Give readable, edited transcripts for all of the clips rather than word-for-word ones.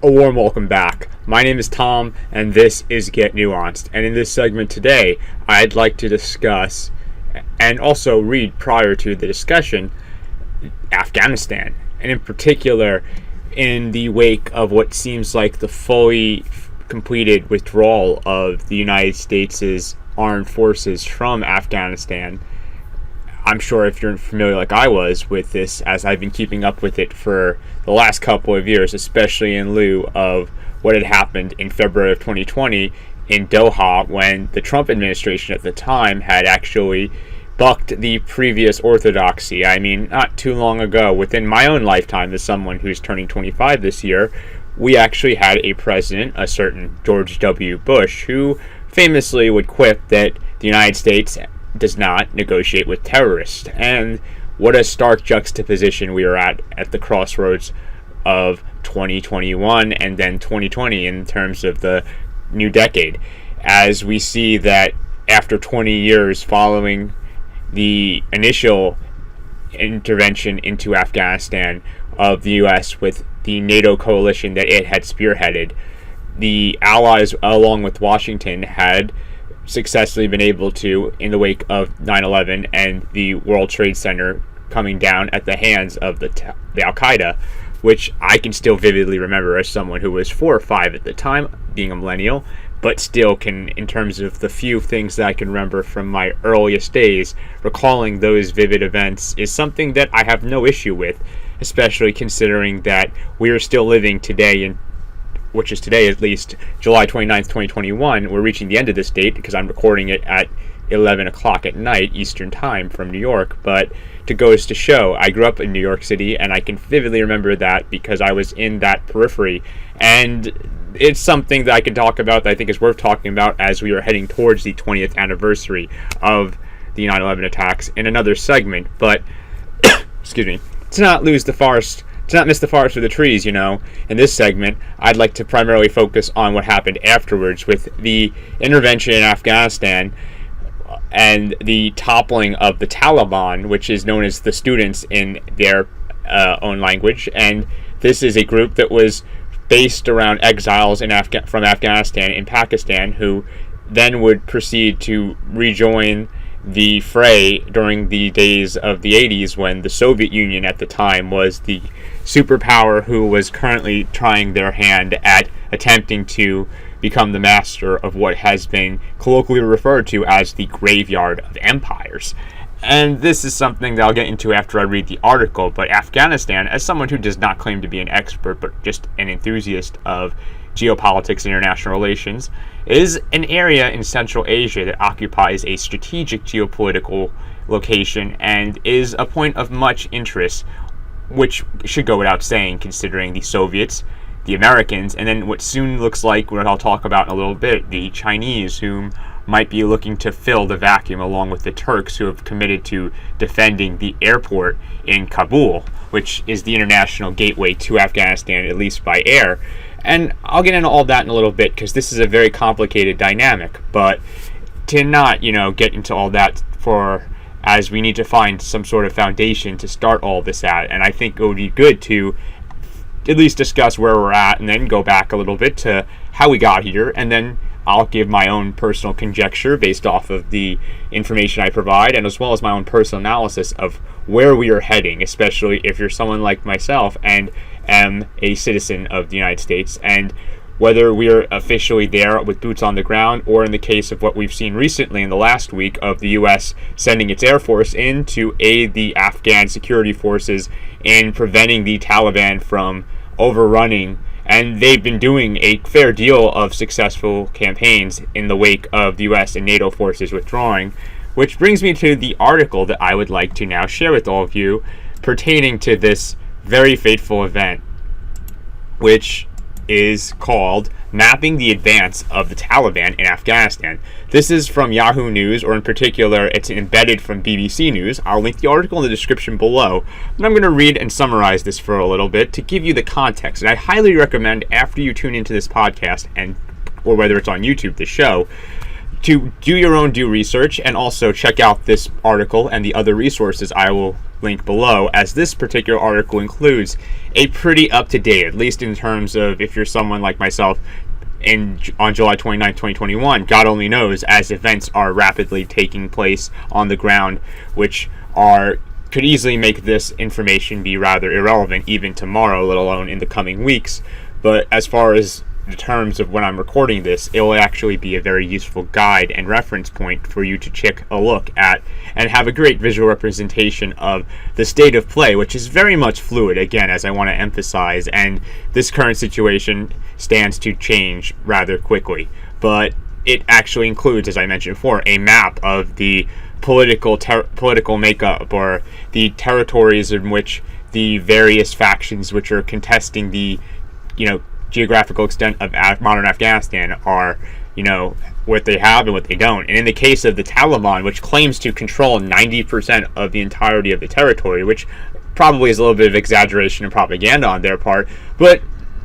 A warm welcome back. My name is Tom, and this is Get Nuanced. And in this segment today, I'd like to discuss, and also read prior to the discussion, Afghanistan. And in particular, in the wake of what seems like the fully completed withdrawal of the United States' armed forces from Afghanistan. I'm sure if you're familiar like I was with this, as I've been keeping up with it for the last couple of years, especially in lieu of what had happened in February of 2020 in Doha, when the Trump administration at the time had actually bucked the previous orthodoxy. I mean, not too long ago, within my own lifetime as someone who's turning 25 this year, we actually had a president, a certain George W. Bush, who famously would quip that the United States does not negotiate with terrorists. And what a stark juxtaposition we are at the crossroads of 2021 and then 2020 in terms of the new decade, as we see that after 20 years following the initial intervention into Afghanistan of the U.S. with the NATO coalition that it had spearheaded, the allies along with Washington had successfully been able to, in the wake of 9/11 and the World Trade Center coming down at the hands of the al-Qaeda, which I can still vividly remember as someone who was 4 or 5 at the time, being a millennial, but still can, in terms of the few things that I can remember from my earliest days, recalling those vivid events is something that I have no issue with, especially considering that we are still living today which is today at least, July 29th, 2021. We're reaching the end of this date because I'm recording it at 11 o'clock at night Eastern Time from New York, but to goes to show, I grew up in New York City, and I can vividly remember that because I was in that periphery, and it's something that I can talk about that I think is worth talking about as we are heading towards the 20th anniversary of the 9/11 attacks in another segment. But, excuse me, to not miss the forest for the trees, in this segment, I'd like to primarily focus on what happened afterwards with the intervention in Afghanistan and the toppling of the Taliban, which is known as the Students in their own language. And this is a group that was based around exiles from Afghanistan and Pakistan, who then would proceed to rejoin the fray during the days of the 80s, when the Soviet Union at the time was the superpower who was currently trying their hand at attempting to become the master of what has been colloquially referred to as the graveyard of empires. And this is something that I'll get into after I read the article, but Afghanistan, as someone who does not claim to be an expert but just an enthusiast of geopolitics and international relations, is an area in Central Asia that occupies a strategic geopolitical location and is a point of much interest, which should go without saying considering the Soviets, the Americans, and then what soon looks like, what I'll talk about in a little bit, the Chinese, whom might be looking to fill the vacuum along with the Turks, who have committed to defending the airport in Kabul, which is the international gateway to Afghanistan, at least by air. And I'll get into all that in a little bit because this is a very complicated dynamic, but to not, get into all that as we need to find some sort of foundation to start all this at. And I think it would be good to at least discuss where we're at and then go back a little bit to how we got here, and then I'll give my own personal conjecture based off of the information I provide, and as well as my own personal analysis of where we are heading, especially if you're someone like myself and am a citizen of the United States, and whether we are officially there with boots on the ground, or in the case of what we've seen recently in the last week of the U.S. sending its Air Force in to aid the Afghan security forces in preventing the Taliban from overrunning. And they've been doing a fair deal of successful campaigns in the wake of the U.S. and NATO forces withdrawing, which brings me to the article that I would like to now share with all of you pertaining to this very fateful event, which is called Mapping the Advance of the Taliban in Afghanistan. This is from Yahoo News, or in particular, it's embedded from BBC News. I'll link the article in the description below, but I'm going to read and summarize this for a little bit to give you the context. And I highly recommend, after you tune into this podcast, or whether it's on YouTube, the show, to do your own due research and also check out this article and the other resources I will link below, as this particular article includes a pretty up-to-date, at least in terms of if you're someone like myself, on July 29, 2021, God only knows, as events are rapidly taking place on the ground, which could easily make this information be rather irrelevant even tomorrow, let alone in the coming weeks. But as far as the terms of when I'm recording this, it will actually be a very useful guide and reference point for you to take a look at and have a great visual representation of the state of play, which is very much fluid, again, as I want to emphasize, and this current situation stands to change rather quickly. But it actually includes, as I mentioned before, a map of the political makeup, or the territories in which the various factions which are contesting the geographical extent of modern Afghanistan are, what they have and what they don't. And in the case of the Taliban, which claims to control 90% of the entirety of the territory, which probably is a little bit of exaggeration and propaganda on their part, but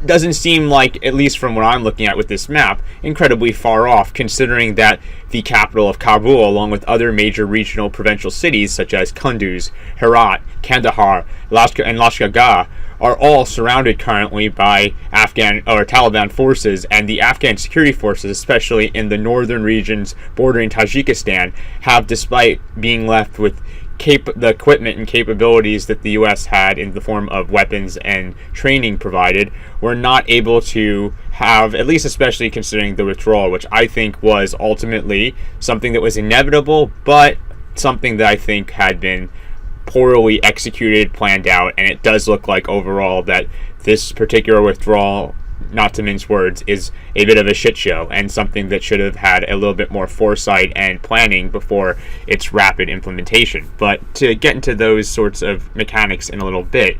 doesn't seem like, at least from what I'm looking at with this map, incredibly far off, considering that the capital of Kabul, along with other major regional provincial cities such as Kunduz, Herat, Kandahar, and Lashkargah, are all surrounded currently by Afghan or Taliban forces, and the Afghan security forces, especially in the northern regions bordering Tajikistan, have, despite being left with the equipment and capabilities that the U.S. had in the form of weapons and training provided, were not able to have, at least especially considering the withdrawal, which I think was ultimately something that was inevitable, but something that I think had been poorly executed, planned out, and it does look like overall that this particular withdrawal, not to mince words, is a bit of a shit show, and something that should have had a little bit more foresight and planning before its rapid implementation. But to get into those sorts of mechanics in a little bit,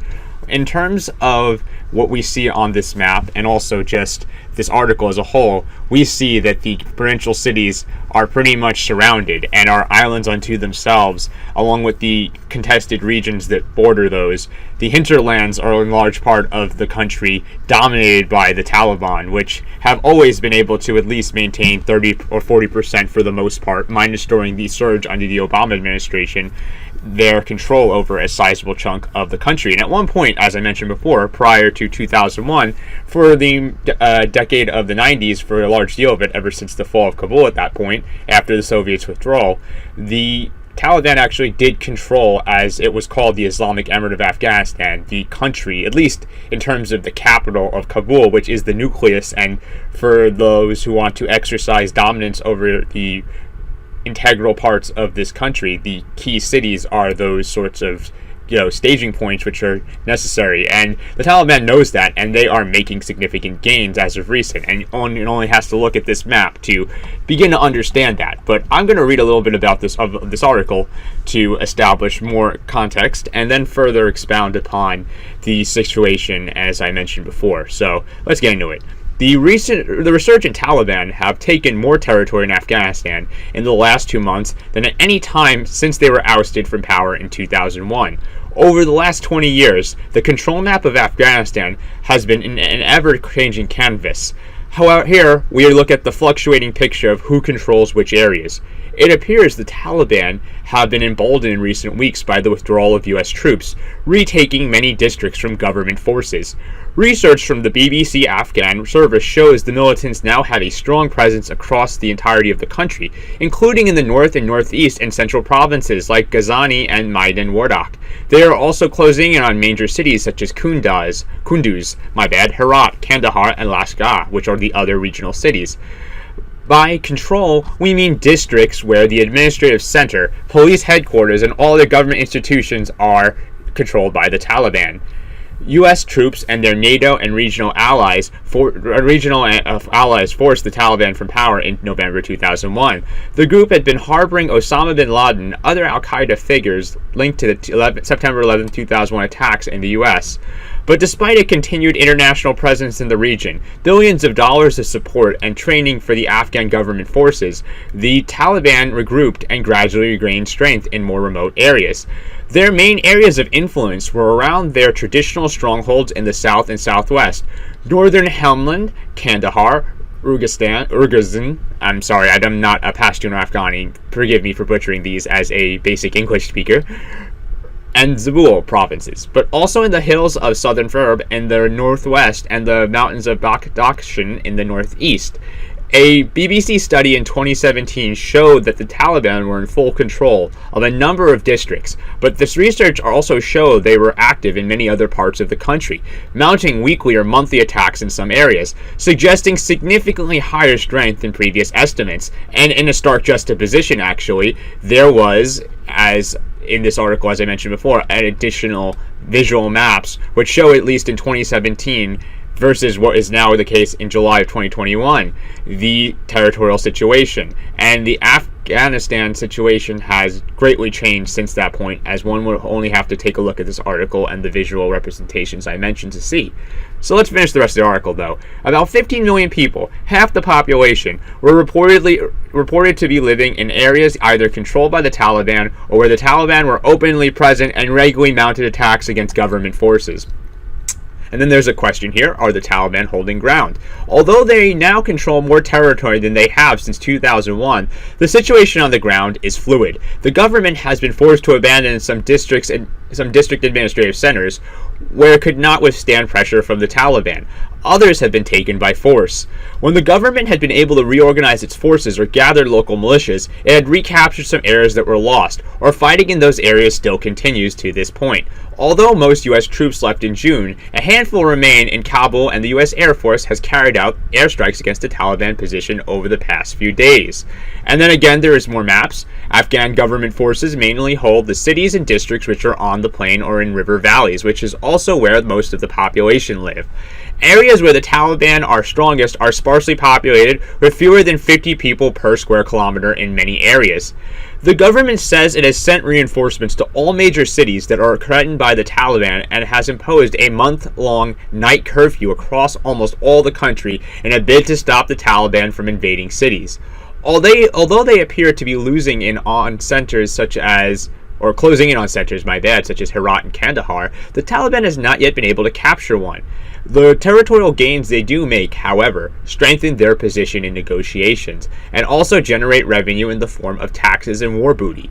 in terms of what we see on this map, and also just this article as a whole, we see that the provincial cities are pretty much surrounded and are islands unto themselves, along with the contested regions that border those. The hinterlands are in large part of the country dominated by the Taliban, which have always been able to at least maintain 30 or 40% for the most part, minus during the surge under the Obama administration, their control over a sizable chunk of the country. And at one point, as I mentioned before, prior to 2001, for the decade of the 90s, for a large deal of it, ever since the fall of Kabul at that point, after the Soviets' withdrawal, the Taliban actually did control, as it was called, the Islamic Emirate of Afghanistan, the country, at least in terms of the capital of Kabul, which is the nucleus, and for those who want to exercise dominance over the integral parts of this country, the key cities are those sorts of staging points which are necessary, and the Taliban knows that, and they are making significant gains as of recent, and it only has to look at this map to begin to understand that. But I'm going to read a little bit about this article to establish more context, and then further expound upon the situation as I mentioned before. So let's get into it. The resurgent Taliban have taken more territory in Afghanistan in the last 2 months than at any time since they were ousted from power in 2001. Over the last 20 years, the control map of Afghanistan has been an ever-changing canvas. However, here we look at the fluctuating picture of who controls which areas. It appears the Taliban have been emboldened in recent weeks by the withdrawal of U.S. troops, retaking many districts from government forces. Research from the BBC Afghan service shows the militants now have a strong presence across the entirety of the country, including in the north and northeast and central provinces like Ghazni and Maidan Wardak. They are also closing in on major cities such as Kunduz, Herat, Kandahar, and Lashkargah, which are the other regional cities. By control, we mean districts where the administrative center, police headquarters, and all the government institutions are controlled by the Taliban. U.S. troops and their NATO and regional allies forced the Taliban from power in November 2001. The group had been harboring Osama bin Laden and other al-Qaeda figures linked to the September 11, 2001 attacks in the U.S. But despite a continued international presence in the region, billions of dollars of support and training for the Afghan government forces, the Taliban regrouped and gradually regained strength in more remote areas. Their main areas of influence were around their traditional strongholds in the south and southwest. Northern Helmand, Kandahar, Urgazan. I'm sorry, I'm not a Pashtun or Afghani. Forgive me for butchering these as a basic English speaker. and Zabul provinces, but also in the hills of southern Verb in the northwest and the mountains of Badakhshan in the northeast. A BBC study in 2017 showed that the Taliban were in full control of a number of districts, but this research also showed they were active in many other parts of the country, mounting weekly or monthly attacks in some areas, suggesting significantly higher strength than previous estimates. And in a stark juxtaposition, actually, there was, as in this article, as I mentioned before, an additional visual maps which show, at least in 2017, versus what is now the case in July of 2021, the territorial situation. And the Afghanistan situation has greatly changed since that point, as one would only have to take a look at this article and the visual representations I mentioned to see. So let's finish the rest of the article, though. About 15 million people, half the population, were reported to be living in areas either controlled by the Taliban or where the Taliban were openly present and regularly mounted attacks against government forces. And then there's a question here, are the Taliban holding ground? Although they now control more territory than they have since 2001, the situation on the ground is fluid. The government has been forced to abandon some districts and some district administrative centers where it could not withstand pressure from the Taliban. Others have been taken by force. When the government had been able to reorganize its forces or gather local militias, it had recaptured some areas that were lost, or fighting in those areas still continues to this point. Although most U.S. troops left in June, a handful remain in Kabul, and the U.S. Air Force has carried out airstrikes against the Taliban position over the past few days. And then again, there is more maps. Afghan government forces mainly hold the cities and districts which are on the plain or in river valleys, which is also where most of the population live. Areas where the Taliban are strongest are sparsely populated, with fewer than 50 people per square kilometer in many areas. The government says it has sent reinforcements to all major cities that are threatened by the Taliban and has imposed a month-long night curfew across almost all the country in a bid to stop the Taliban from invading cities. Although they appear to be losing in on centers such as closing in on centers, such as Herat and Kandahar, the Taliban has not yet been able to capture one. The territorial gains they do make, however, strengthen their position in negotiations, and also generate revenue in the form of taxes and war booty.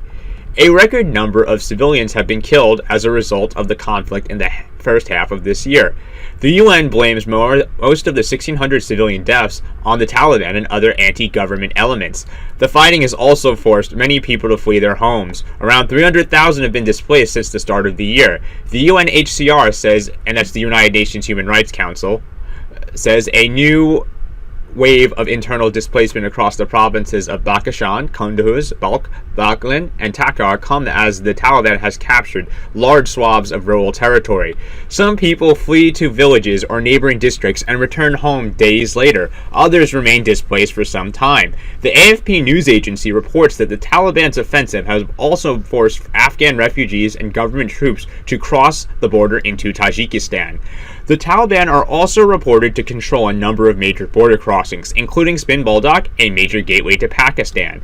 A record number of civilians have been killed as a result of the conflict in the first half of this year. The UN blames most of the 1,600 civilian deaths on the Taliban and other anti-government elements. The fighting has also forced many people to flee their homes. Around 300,000 have been displaced since the start of the year. The UNHCR says, and that's the United Nations Human Rights Council, says a new wave of internal displacement across the provinces of Badakhshan, Kunduz, Balkh, Baghlan, and Takhar come as the Taliban has captured large swaths of rural territory. Some people flee to villages or neighboring districts and return home days later. Others remain displaced for some time. The AFP news agency reports that the Taliban's offensive has also forced Afghan refugees and government troops to cross the border into Tajikistan. The Taliban are also reported to control a number of major border crossings, including Spin Boldak, a major gateway to Pakistan.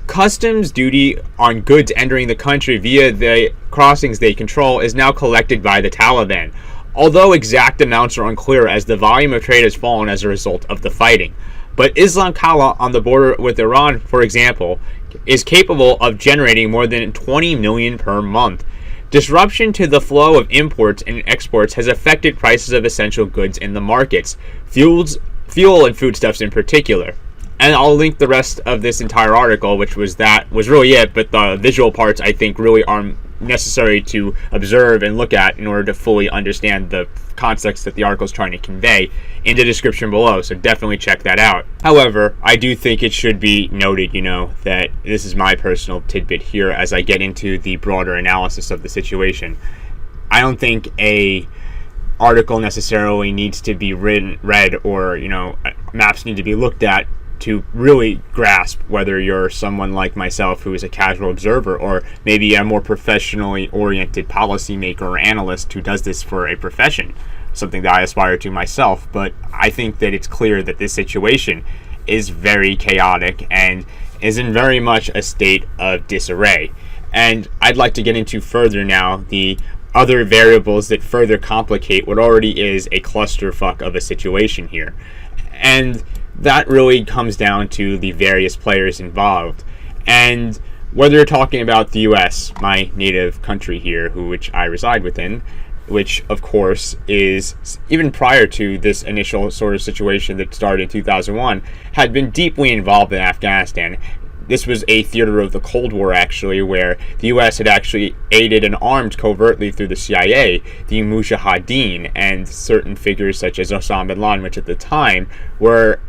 Customs duty on goods entering the country via the crossings they control is now collected by the Taliban, although exact amounts are unclear as the volume of trade has fallen as a result of the fighting. But Islam Kala on the border with Iran, for example, is capable of generating more than 20 million per month. Disruption to the flow of imports and exports has affected prices of essential goods in the markets, fuel and foodstuffs in particular. And I'll link the rest of this entire article, which was really it, but the visual parts I think really are necessary to observe and look at in order to fully understand the context that the article is trying to convey, in the description below, so definitely check that out. However, I do think it should be noted, that this is my personal tidbit here as I get into the broader analysis of the situation. I don't think a article necessarily needs to be read or, maps need to be looked at to really grasp whether you're someone like myself who is a casual observer, or maybe a more professionally oriented policymaker or analyst who does this for a profession, something that I aspire to myself. But I think that it's clear that this situation is very chaotic and is in very much a state of disarray. And I'd like to get into further now the other variables that further complicate what already is a clusterfuck of a situation here. And that really comes down to the various players involved. And whether you're talking about the U.S., my native country here, which I reside within, which of course is, even prior to this initial sort of situation that started in 2001, had been deeply involved in Afghanistan. This was a theater of the Cold War, actually, where the U.S. had actually aided and armed covertly through the CIA the Mujahideen and certain figures such as Osama bin Laden, which at the time were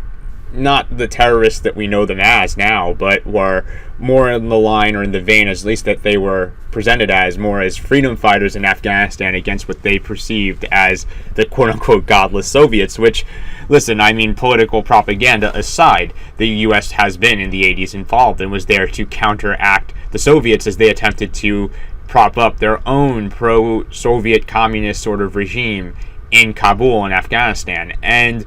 not the terrorists that we know them as now, but were more in the line, or in the vein at least, that they were presented as more as freedom fighters in Afghanistan against what they perceived as the quote-unquote godless Soviets, which, listen, I mean, political propaganda aside, the U.S. has been in the 80s involved and was there to counteract the Soviets as they attempted to prop up their own pro-Soviet communist sort of regime in Kabul in Afghanistan. And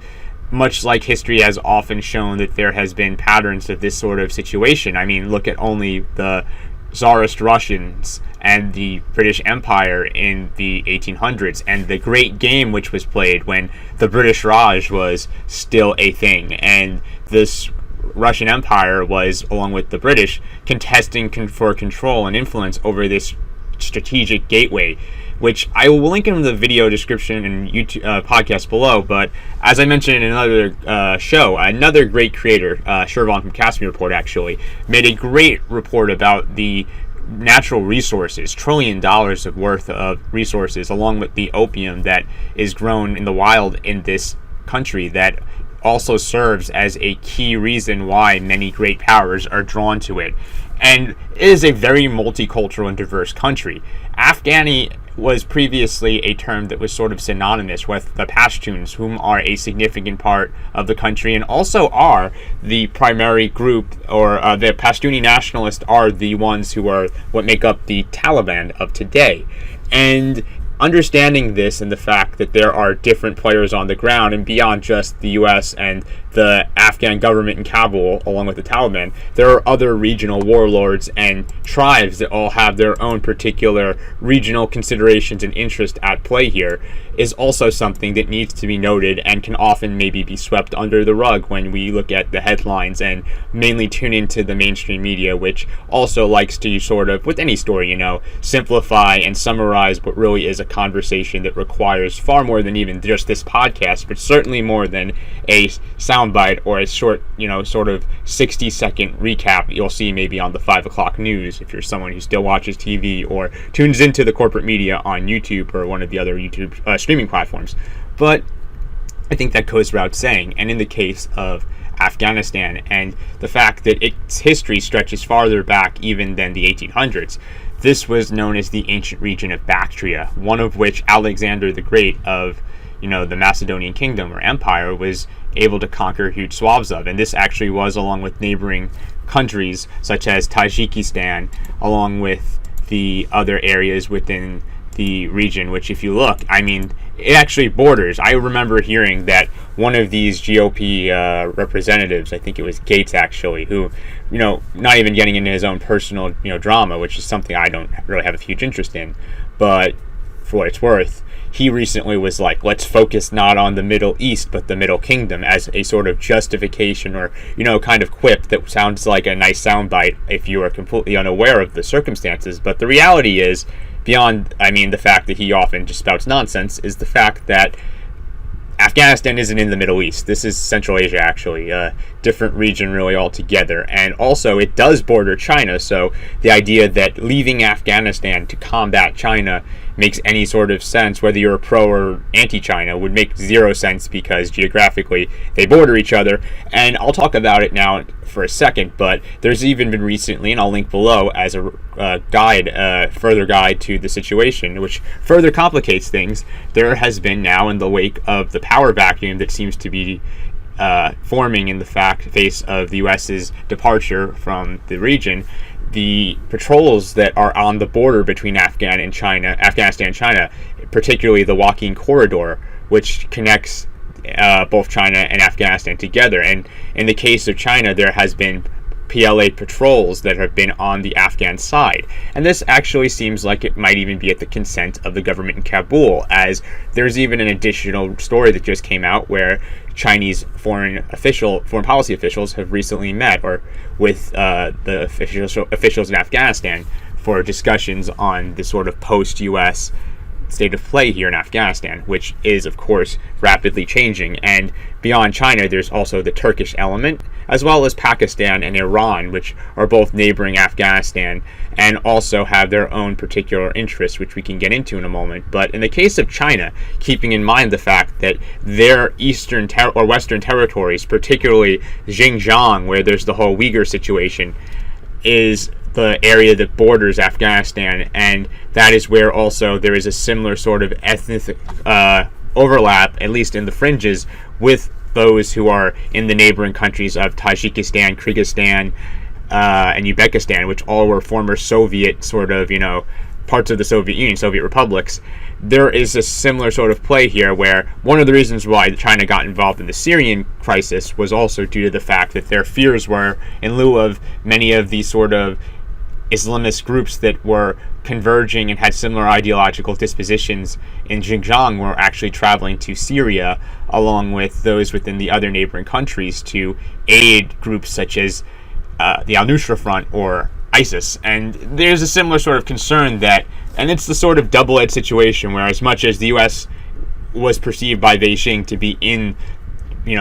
much like history has often shown that there has been patterns of this sort of situation. I mean, look at only the Tsarist Russians and the British Empire in the 1800s, and the great game which was played when the British Raj was still a thing, and this Russian Empire was, along with the British, contesting for control and influence over this strategic gateway, which I will link in the video description and YouTube podcast below. But as I mentioned in another show, another great creator, Shervan from Kashmir Report, actually made a great report about the natural resources, $1 trillion of worth of resources, along with the opium that is grown in the wild in this country, that also serves as a key reason why many great powers are drawn to it. And it is a very multicultural and diverse country. Afghani was previously a term that was sort of synonymous with the Pashtuns, whom are a significant part of the country and also are the primary group, or the Pashtuni nationalists are the ones who are what make up the Taliban of today. And understanding this and the fact that there are different players on the ground and beyond just the U.S. and the Afghan government in Kabul, along with the Taliban, there are other regional warlords and tribes that all have their own particular regional considerations and interest at play here, is also something that needs to be noted and can often maybe be swept under the rug when we look at the headlines and mainly tune into the mainstream media, which also likes to sort of, with any story, simplify and summarize what really is a conversation that requires far more than even just this podcast, but certainly more than a soundbite or a short, sort of 60-second recap you'll see maybe on the 5 o'clock news if you're someone who still watches TV or tunes into the corporate media on YouTube or one of the other YouTube streaming platforms. But I think that goes without saying. And in the case of Afghanistan and the fact that its history stretches farther back even than the 1800s, this was known as the ancient region of Bactria, one of which Alexander the Great of the Macedonian kingdom or empire was able to conquer huge swaths of. And this actually was, along with neighboring countries such as Tajikistan, along with the other areas within the region, which if you look, I mean, it actually borders. I remember hearing that one of these GOP representatives, I think it was Gates actually, who, not even getting into his own personal, drama, which is something I don't really have a huge interest in, but for what it's worth, he recently was like, let's focus not on the Middle East, but the Middle Kingdom, as a sort of justification or, kind of quip that sounds like a nice soundbite if you are completely unaware of the circumstances. But the reality is, beyond, the fact that he often just spouts nonsense, is the fact that Afghanistan isn't in the Middle East. This is Central Asia, actually, a different region really altogether. And also, it does border China, so the idea that leaving Afghanistan to combat China makes any sort of sense, whether you're pro or anti-China, would make zero sense because geographically they border each other. And I'll talk about it now for a second, but there's even been recently, and I'll link below as a further guide to the situation, which further complicates things. There has been now, in the wake of the power vacuum that seems to be forming in the face of the U.S.'s departure from the region, the patrols that are on the border between Afghanistan and China, particularly the Walking Corridor, which connects both China and Afghanistan together. And in the case of China, there has been PLA patrols that have been on the Afghan side. And this actually seems like it might even be at the consent of the government in Kabul, as there's even an additional story that just came out where Chinese foreign policy officials have recently met with the officials in Afghanistan for discussions on the sort of post-U.S. state of play here in Afghanistan, which is, of course, rapidly changing. And beyond China, there's also the Turkish element, as well as Pakistan and Iran, which are both neighboring Afghanistan and also have their own particular interests, which we can get into in a moment. But in the case of China, keeping in mind the fact that their eastern or western territories, particularly Xinjiang, where there's the whole Uyghur situation, is the area that borders Afghanistan, and that is where also there is a similar sort of ethnic overlap, at least in the fringes, with those who are in the neighboring countries of Tajikistan, Kyrgyzstan, and Uzbekistan, which all were former Soviet parts of the Soviet Union, Soviet republics. There is a similar sort of play here, where one of the reasons why China got involved in the Syrian crisis was also due to the fact that their fears were, in lieu of many of these sort of Islamist groups that were converging and had similar ideological dispositions in Xinjiang, were actually traveling to Syria along with those within the other neighboring countries to aid groups such as the Al-Nusra Front or ISIS. And there's a similar sort of concern and it's the sort of double-edged situation where, as much as the U.S. was perceived by Beijing to be in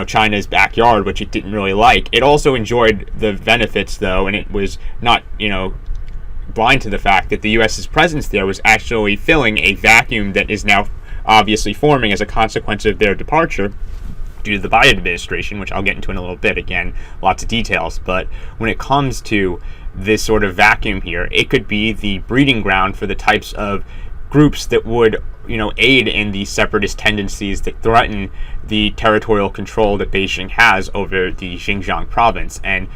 China's backyard, which it didn't really like, it also enjoyed the benefits, though, and it was not blind to the fact that the U.S.'s presence there was actually filling a vacuum that is now obviously forming as a consequence of their departure due to the Biden administration, which I'll get into in a little bit. Again, lots of details. But when it comes to this sort of vacuum here, it could be the breeding ground for the types of groups that would aid in the separatist tendencies that threaten the territorial control that Beijing has over the Xinjiang province, and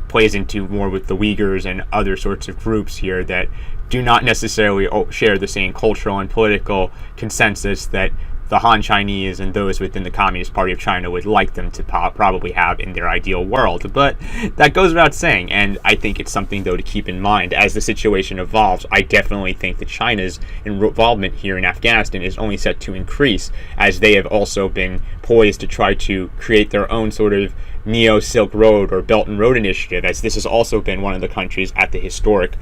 plays into more with the Uyghurs and other sorts of groups here that do not necessarily share the same cultural and political consensus that the Han Chinese and those within the Communist Party of China would like them to probably have in their ideal world. But that goes without saying, and I think it's something, though, to keep in mind as the situation evolves. I definitely think that China's involvement here in Afghanistan is only set to increase, as they have also been poised to try to create their own sort of Neo-Silk Road or Belt and Road initiative, as this has also been one of the countries at the historic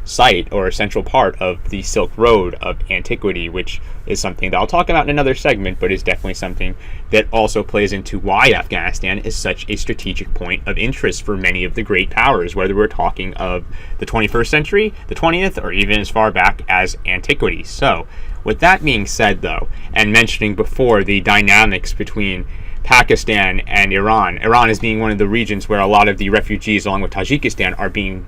site or a central part of the Silk Road of antiquity, which is something that I'll talk about in another segment, but is definitely something that also plays into why Afghanistan is such a strategic point of interest for many of the great powers, whether we're talking of the 21st century, the 20th, or even as far back as antiquity. So, with that being said, though, and mentioning before the dynamics between Pakistan and Iran as being one of the regions where a lot of the refugees, along with Tajikistan, are being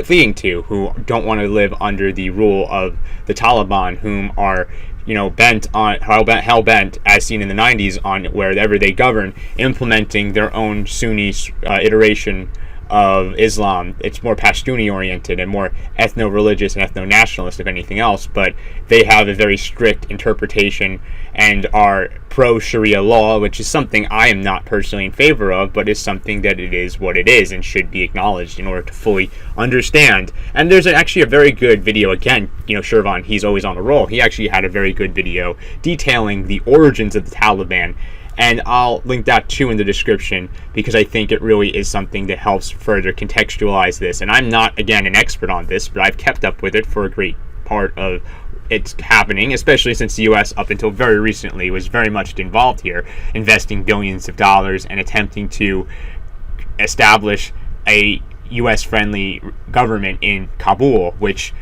fleeing to, who don't want to live under the rule of the Taliban, whom are hell-bent, as seen in the 90s, on wherever they govern, implementing their own Sunni iteration of Islam. It's more Pashtuni oriented and more ethno-religious and ethno-nationalist, if anything else, but they have a very strict interpretation and are pro-Sharia law, which is something I am not personally in favor of, but is something that it is what it is and should be acknowledged in order to fully understand. And there's actually a very good video, again, Shervan, he's always on a roll. He actually had a very good video detailing the origins of the Taliban, and I'll link that too in the description, because I think it really is something that helps further contextualize this. And I'm not, again, an expert on this, but I've kept up with it for a great part of it's happening, especially since the U.S. up until very recently was very much involved here, investing billions of dollars and attempting to establish a U.S.-friendly government in Kabul, which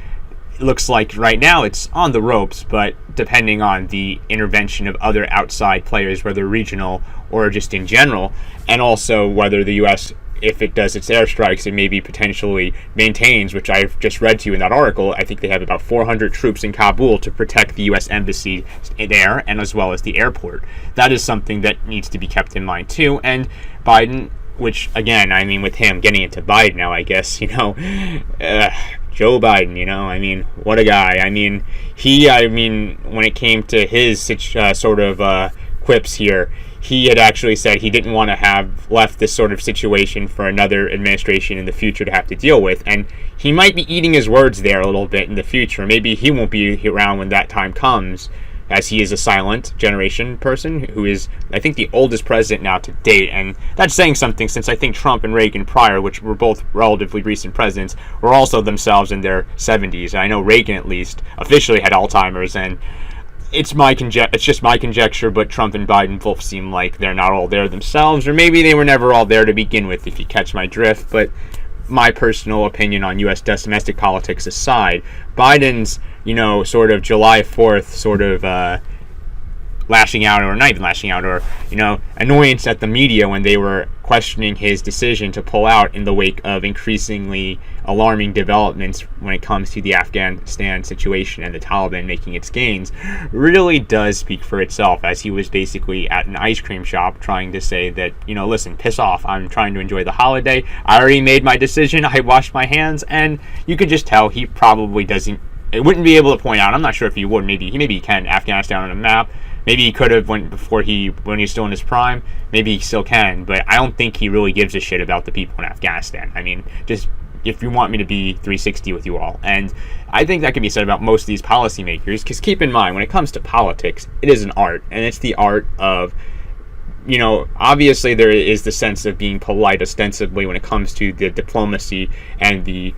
looks like right now it's on the ropes, but depending on the intervention of other outside players, whether regional or just in general, and also whether the U.S., if it does its airstrikes, it maybe potentially maintains, which I've just read to you in that article, I think they have about 400 troops in Kabul to protect the U.S. embassy there, and as well as the airport. That is something that needs to be kept in mind too. And Biden, which again, I mean, with him getting into Biden now, I guess, Joe Biden, what a guy. when it came to his quips here, he had actually said he didn't want to have left this sort of situation for another administration in the future to have to deal with. And he might be eating his words there a little bit in the future. Maybe he won't be around when that time comes, as he is a silent generation person who is, I think, the oldest president now to date. And that's saying something, since I think Trump and Reagan prior, which were both relatively recent presidents, were also themselves in their 70s. And I know Reagan, at least, officially had Alzheimer's, and it's just my conjecture, but Trump and Biden both seem like they're not all there themselves, or maybe they were never all there to begin with, if you catch my drift. But my personal opinion on U.S. domestic politics aside, Biden's, sort of July 4th sort of lashing out, or not even lashing out, or, annoyance at the media when they were questioning his decision to pull out in the wake of increasingly alarming developments when it comes to the Afghanistan situation and the Taliban making its gains, really does speak for itself, as he was basically at an ice cream shop trying to say that, listen, piss off, I'm trying to enjoy the holiday, I already made my decision, I washed my hands. And you could just tell he probably wouldn't be able to point out, I'm not sure if he would, maybe he can, Afghanistan on a map. Maybe he could have when he's still in his prime. Maybe he still can, but I don't think he really gives a shit about the people in Afghanistan. I mean, just if you want me to be 360 with you all. And I think that can be said about most of these policymakers, because keep in mind, when it comes to politics, it is an art, and it's the art of, obviously there is the sense of being polite ostensibly when it comes to the diplomacy and the,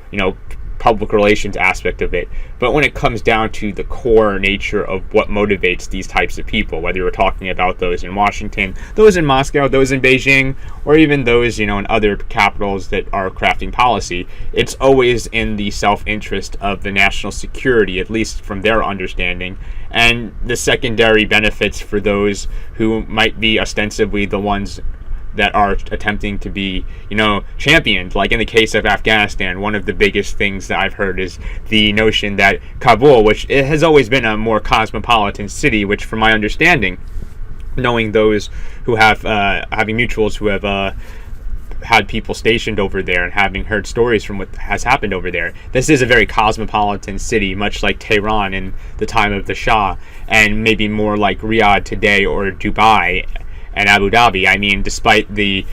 public relations aspect of it. But when it comes down to the core nature of what motivates these types of people, whether we're talking about those in Washington, those in Moscow, those in Beijing, or even those, in other capitals that are crafting policy, it's always in the self-interest of the national security, at least from their understanding, and the secondary benefits for those who might be ostensibly the ones that are attempting to be, championed. Like in the case of Afghanistan, one of the biggest things that I've heard is the notion that Kabul, which it has always been a more cosmopolitan city, which from my understanding, knowing those who have, having mutuals who have had people stationed over there and having heard stories from what has happened over there, this is a very cosmopolitan city, much like Tehran in the time of the Shah, and maybe more like Riyadh today or Dubai and Abu Dhabi. I mean, despite the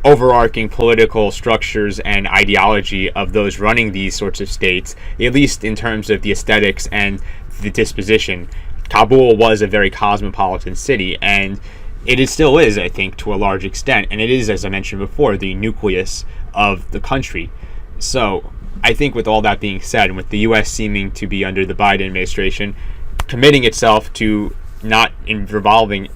overarching political structures and ideology of those running these sorts of states, at least in terms of the aesthetics and the disposition, Kabul was a very cosmopolitan city, and still is, I think, to a large extent, and it is, as I mentioned before, the nucleus of the country. So I think with all that being said, and with the U.S. seeming to be under the Biden administration committing itself to not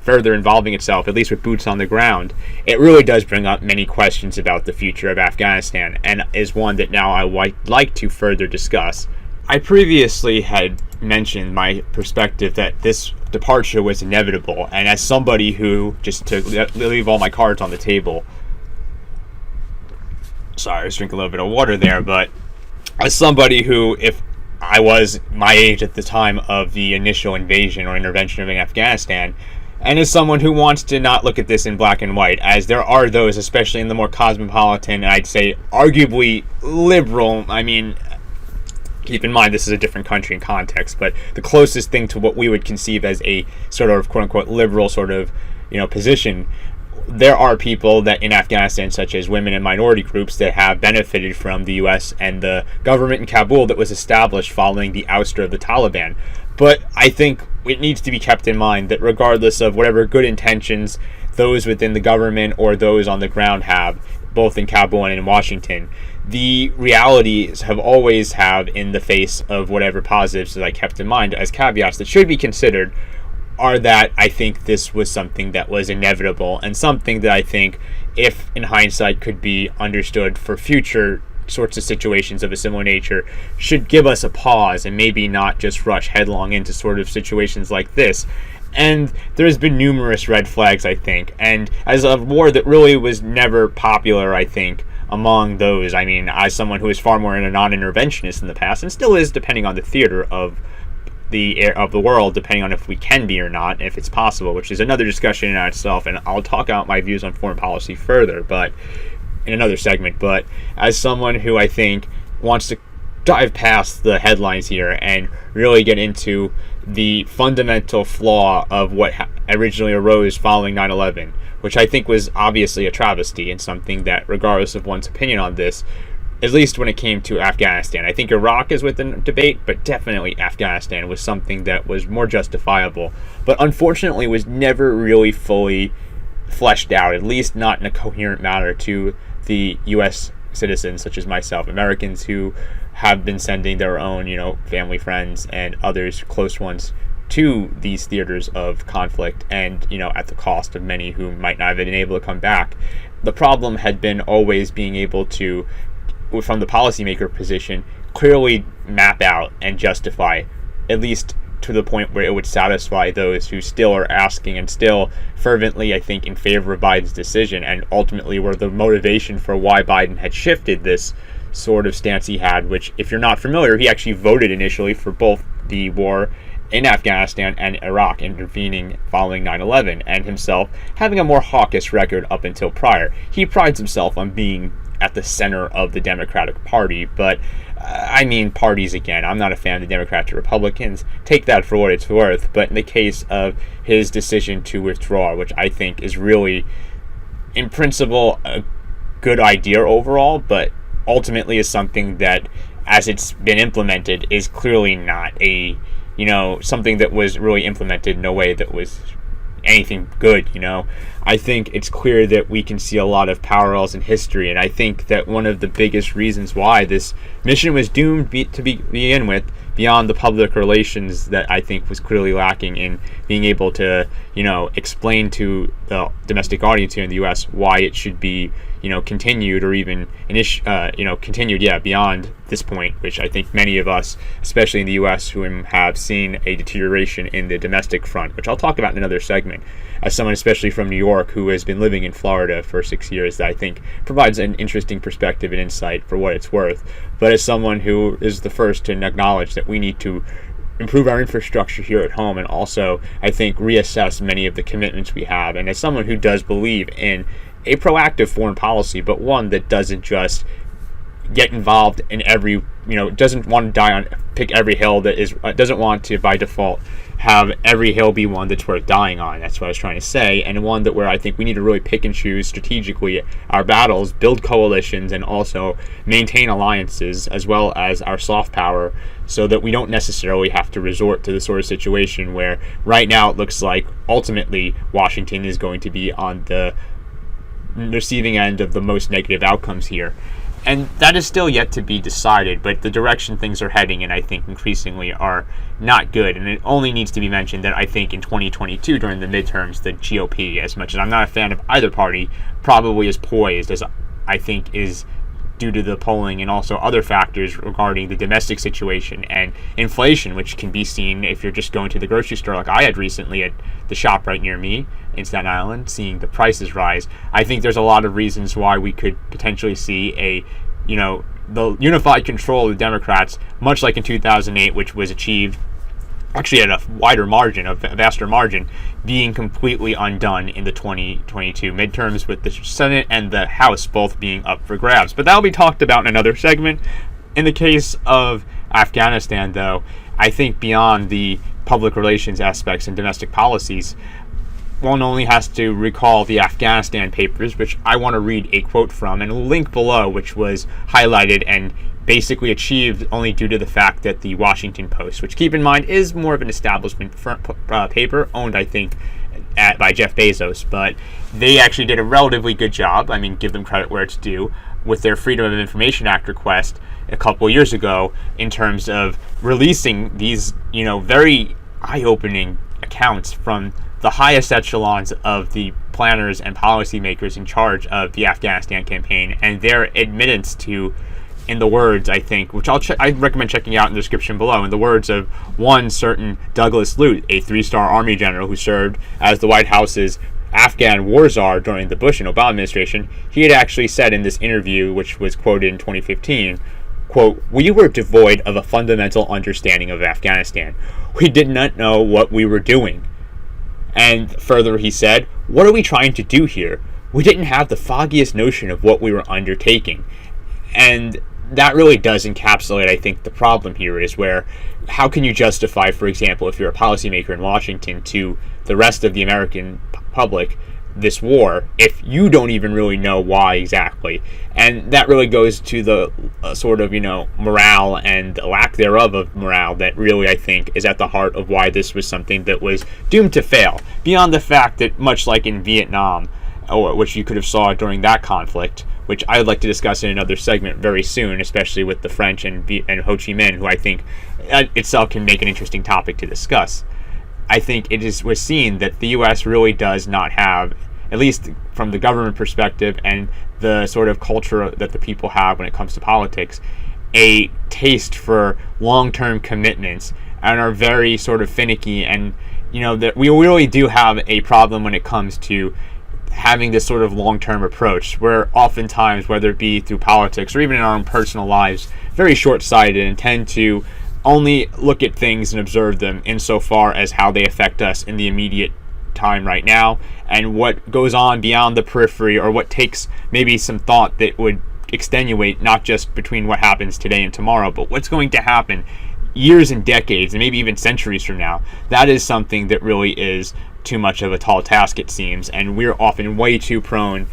further involving itself, at least with boots on the ground, it really does bring up many questions about the future of Afghanistan, and is one that now I would like to further discuss. I previously had mentioned my perspective that this departure was inevitable, and as somebody who, just to leave all my cards on the table, sorry, I was drinking a little bit of water there, but as somebody who, if I was my age at the time of the initial invasion or intervention of Afghanistan, and as someone who wants to not look at this in black and white, as there are those, especially in the more cosmopolitan, I'd say arguably liberal, I mean, keep in mind this is a different country and context, but the closest thing to what we would conceive as a sort of quote-unquote liberal sort of, position, there are people that in Afghanistan, such as women and minority groups, that have benefited from the U.S. and the government in Kabul that was established following the ouster of the Taliban. But I think it needs to be kept in mind that regardless of whatever good intentions those within the government or those on the ground have, both in Kabul and in Washington, the realities have always in the face of whatever positives that I kept in mind as caveats that should be considered, are that I think this was something that was inevitable, and something that I think, if in hindsight could be understood for future sorts of situations of a similar nature, should give us a pause and maybe not just rush headlong into sort of situations like this. And there's been numerous red flags, I think, and as a war that really was never popular, I think, among those, I mean, as someone who is far more a non-interventionist in the past, and still is, depending on the theater of the world, depending on if we can be or not, if it's possible, which is another discussion in itself, and I'll talk out my views on foreign policy further, but in another segment. But as someone who I think wants to dive past the headlines here and really get into the fundamental flaw of what originally arose following 9/11, which I think was obviously a travesty and something that, regardless of one's opinion on this, at least when it came to Afghanistan. I think Iraq is within debate, but definitely Afghanistan was something that was more justifiable, but unfortunately was never really fully fleshed out, at least not in a coherent manner, to the U.S. citizens such as myself, Americans who have been sending their own, family, friends, and others, close ones, to these theaters of conflict, and at the cost of many who might not have been able to come back. The problem had been always being able to, from the policymaker position, clearly map out and justify, at least to the point where it would satisfy those who still are asking and still fervently, I think, in favor of Biden's decision, and ultimately were the motivation for why Biden had shifted this sort of stance he had, which, if you're not familiar, he actually voted initially for both the war in Afghanistan and Iraq, intervening following 9/11, and himself having a more hawkish record up until prior. He prides himself on being at the center of the Democratic Party, but parties again. I'm not a fan of the Democrats or Republicans. Take that for what it's worth. But in the case of his decision to withdraw, which I think is really, in principle, a good idea overall, but ultimately is something that, as it's been implemented, is clearly not something that was really implemented in a way that was anything good. I think it's clear that we can see a lot of parallels in history, and I think that one of the biggest reasons why this mission was doomed to begin with, beyond the public relations that I think was clearly lacking in being able to explain to the domestic audience here in the U.S. why it should be continued, or even continued beyond this point, which I think many of us, especially in the U.S., who have seen a deterioration in the domestic front, which I'll talk about in another segment, as someone especially from New York who has been living in Florida for 6 years, that I think provides an interesting perspective and insight for what it's worth. But as someone who is the first to acknowledge that we need to improve our infrastructure here at home, and also, I think, reassess many of the commitments we have, and as someone who does believe in a proactive foreign policy, but one that doesn't just get involved in every, doesn't want to pick every hill that is, doesn't want to, by default, have every hill be one that's worth dying on. That's what I was trying to say, and one that where I think we need to really pick and choose strategically our battles, build coalitions, and also maintain alliances, as well as our soft power, so that we don't necessarily have to resort to the sort of situation where right now it looks like ultimately Washington is going to be on the receiving end of the most negative outcomes here. And that is still yet to be decided, but the direction things are heading in, I think, increasingly are not good. And it only needs to be mentioned that I think in 2022, during the midterms, the GOP, as much as I'm not a fan of either party, probably is poised, as I think is due to the polling and also other factors regarding the domestic situation and inflation, which can be seen if you're just going to the grocery store like I had recently at the shop right near me in Staten Island, seeing the prices rise. I think there's a lot of reasons why we could potentially see the unified control of the Democrats, much like in 2008, which was achieved actually at a wider margin, a vaster margin, being completely undone in the 2022 midterms, with the Senate and the House both being up for grabs. But that'll be talked about in another segment. In the case of Afghanistan, though, I think beyond the public relations aspects and domestic policies, one only has to recall the Afghanistan Papers, which I want to read a quote from, and a link below, which was highlighted and basically achieved only due to the fact that the Washington Post, which, keep in mind, is more of an establishment paper, owned, I think, by Jeff Bezos, but they actually did a relatively good job, give them credit where it's due, with their Freedom of Information Act request a couple of years ago, in terms of releasing these, very eye-opening accounts from the highest echelons of the planners and policymakers in charge of the Afghanistan campaign, and their admittance to, in the words, I think, which I recommend checking out in the description below, in the words of one certain Douglas Lute, a 3-star Army general who served as the White House's Afghan war czar during the Bush and Obama administration, he had actually said in this interview, which was quoted in 2015, quote, "We were devoid of a fundamental understanding of Afghanistan. We did not know what we were doing." And further, he said, "What are we trying to do here? We didn't have the foggiest notion of what we were undertaking." And that really does encapsulate, I think, the problem here is where, how can you justify, for example, if you're a policymaker in Washington, to the rest of the American public this war if you don't even really know why exactly? And that really goes to the sort of, morale and lack thereof of morale that really, I think, is at the heart of why this was something that was doomed to fail. Beyond the fact that, much like in Vietnam, which you could have saw during that conflict, which I would like to discuss in another segment very soon, especially with the French and Ho Chi Minh, who I think itself can make an interesting topic to discuss. I think was seen that the U.S. really does not have, at least from the government perspective and the sort of culture that the people have when it comes to politics, a taste for long-term commitments, and are very sort of finicky, and that we really do have a problem when it comes to having this sort of long-term approach, where oftentimes, whether it be through politics or even in our own personal lives, very short-sighted and tend to only look at things and observe them insofar as how they affect us in the immediate time right now, and what goes on beyond the periphery, or what takes maybe some thought that would extenuate not just between what happens today and tomorrow, but what's going to happen years and decades and maybe even centuries from now. That is something that really is too much of a tall task, it seems, and we're often way too prone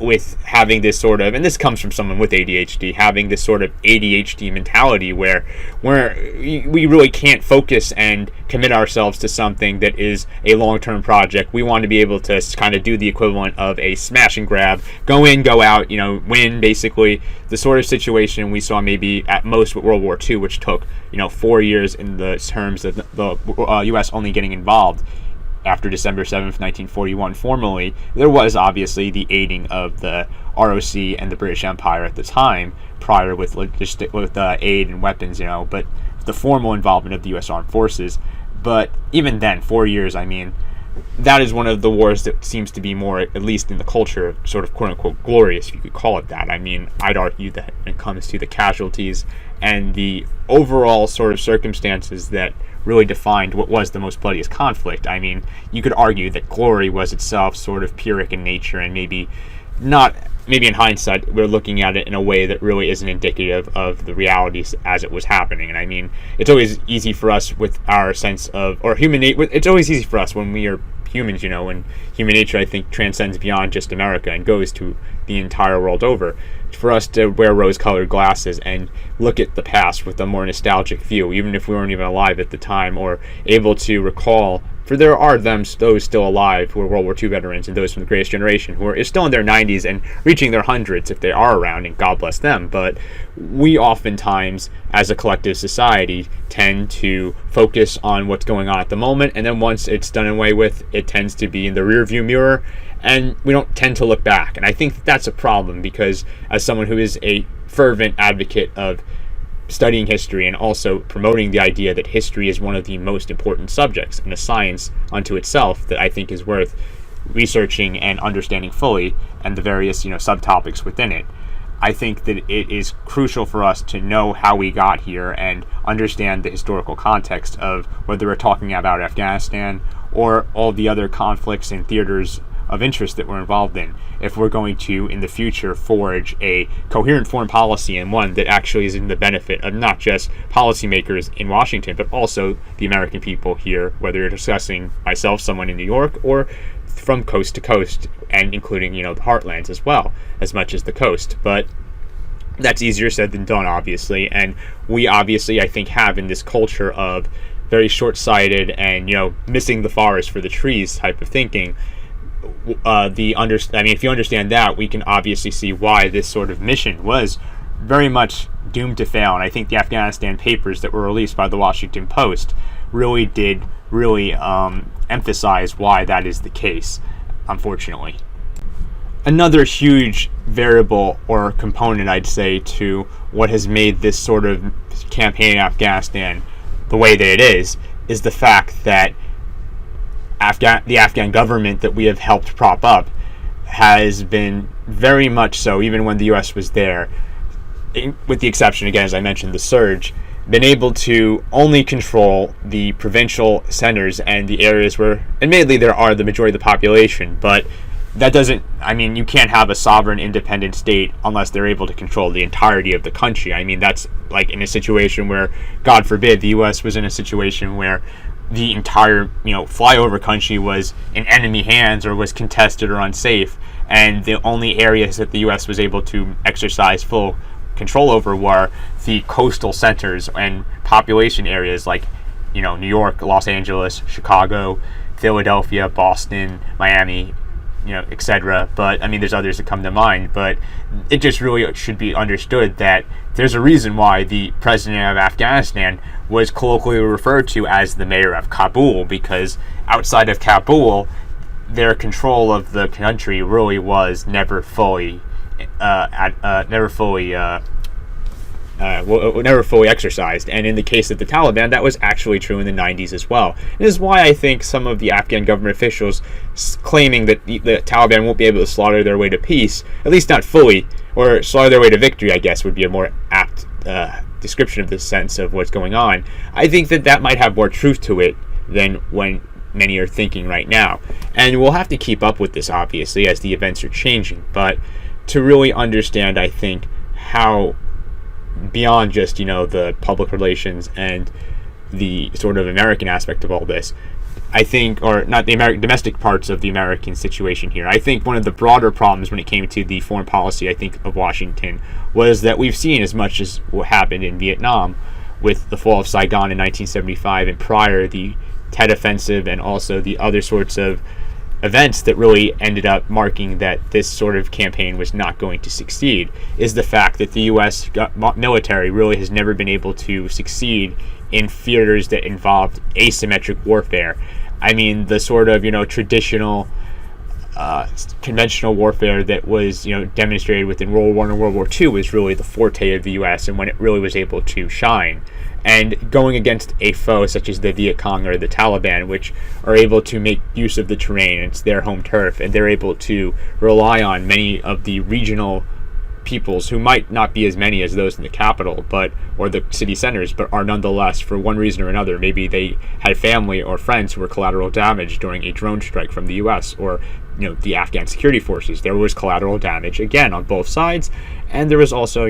with having this sort of, and this comes from someone with ADHD, having this sort of ADHD mentality where we really can't focus and commit ourselves to something that is a long-term project. We want to be able to kind of do the equivalent of a smash and grab, go in, go out, win, basically the sort of situation we saw maybe at most with World War II, which took 4 years in the terms of the U.S. only getting involved. After December 7th, 1941, formally, there was obviously the aiding of the ROC and the British Empire at the time, prior with aid and weapons, but the formal involvement of the U.S. Armed Forces. But even then, 4 years, that is one of the wars that seems to be more, at least in the culture, sort of quote-unquote glorious, if you could call it that. I'd argue that when it comes to the casualties and the overall sort of circumstances that really defined what was the most bloodiest conflict, you could argue that glory was itself sort of pyrrhic in nature, and maybe in hindsight we're looking at it in a way that really isn't indicative of the realities as it was happening. And it's always easy for us with our sense of, or it's always easy for us when we are humans, and human nature, I think, transcends beyond just America and goes to the entire world over, for us to wear rose-colored glasses and look at the past with a more nostalgic view, even if we weren't even alive at the time, or able to recall, for there are those still alive who are World War II veterans and those from the greatest generation who are still in their 90s and reaching their hundreds if they are around, and God bless them. But we oftentimes, as a collective society, tend to focus on what's going on at the moment, and then once it's done away with, it tends to be in the rearview mirror, and we don't tend to look back. And I think that's a problem, because as someone who is a fervent advocate of studying history and also promoting the idea that history is one of the most important subjects and a science unto itself that I think is worth researching and understanding fully, and the various subtopics within it, I think that it is crucial for us to know how we got here and understand the historical context of whether we're talking about Afghanistan or all the other conflicts and theaters of interest that we're involved in, if we're going to, in the future, forge a coherent foreign policy, and one that actually is in the benefit of not just policymakers in Washington, but also the American people here, whether you're discussing myself, someone in New York, or from coast to coast, and including, the heartlands as well, as much as the coast. But that's easier said than done, obviously, and we obviously, I think, have in this culture of very short-sighted and, missing the forest for the trees type of thinking, if you understand that, we can obviously see why this sort of mission was very much doomed to fail. And I think the Afghanistan Papers that were released by the Washington Post really did emphasize why that is the case, unfortunately. Another huge variable or component, I'd say, to what has made this sort of campaign in Afghanistan the way that it is the fact that the Afghan government that we have helped prop up has been very much so, even when the U.S. was there, with the exception, again, as I mentioned, the surge, been able to only control the provincial centers and the areas where, admittedly, there are the majority of the population, but that doesn't, I mean, you can't have a sovereign independent state unless they're able to control the entirety of the country. I mean, that's like in a situation where, God forbid, the U.S. was in a situation where the entire, flyover country was in enemy hands or was contested or unsafe, and the only areas that the U.S. was able to exercise full control over were the coastal centers and population areas like, New York, Los Angeles, Chicago, Philadelphia, Boston, Miami, etc. But I mean, there's others that come to mind, but it just really should be understood that there's a reason why the president of Afghanistan was colloquially referred to as the mayor of Kabul, because outside of Kabul, their control of the country really was never fully exercised. And in the case of the Taliban, that was actually true in the 90s as well. This is why I think some of the Afghan government officials claiming that the Taliban won't be able to slaughter their way to peace, at least not fully, or slaughter their way to victory, I guess would be a more apt description of the sense of what's going on. I think that might have more truth to it than when many are thinking right now. And we'll have to keep up with this, obviously, as the events are changing. But to really understand, I think, how beyond just, the public relations and the sort of American aspect of all this, I think, or not the domestic parts of the American situation here, I think one of the broader problems when it came to the foreign policy, I think, of Washington was that we've seen, as much as what happened in Vietnam with the fall of Saigon in 1975 and prior, the Tet Offensive and also the other sorts of events that really ended up marking that this sort of campaign was not going to succeed, is the fact that the U.S. military really has never been able to succeed in theaters that involved asymmetric warfare. I mean, the sort of, traditional conventional warfare that was, demonstrated within World War I and World War II was really the forte of the U.S. and when it really was able to shine. And going against a foe such as the Viet Cong or the Taliban, which are able to make use of the terrain, it's their home turf, and they're able to rely on many of the regional peoples who might not be as many as those in the capital, or the city centers, but are nonetheless, for one reason or another, maybe they had family or friends who were collateral damage during a drone strike from the U.S. or the Afghan security forces. There was collateral damage again on both sides, and there was also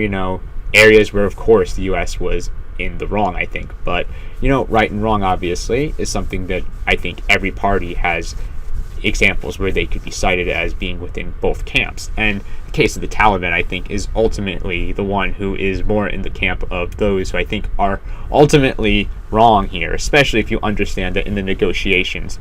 areas where, of course, the U.S. was in the wrong, I think. But, right and wrong, obviously, is something that I think every party has examples where they could be cited as being within both camps. And the case of the Taliban, I think, is ultimately the one who is more in the camp of those who I think are ultimately wrong here, especially if you understand that in the negotiations,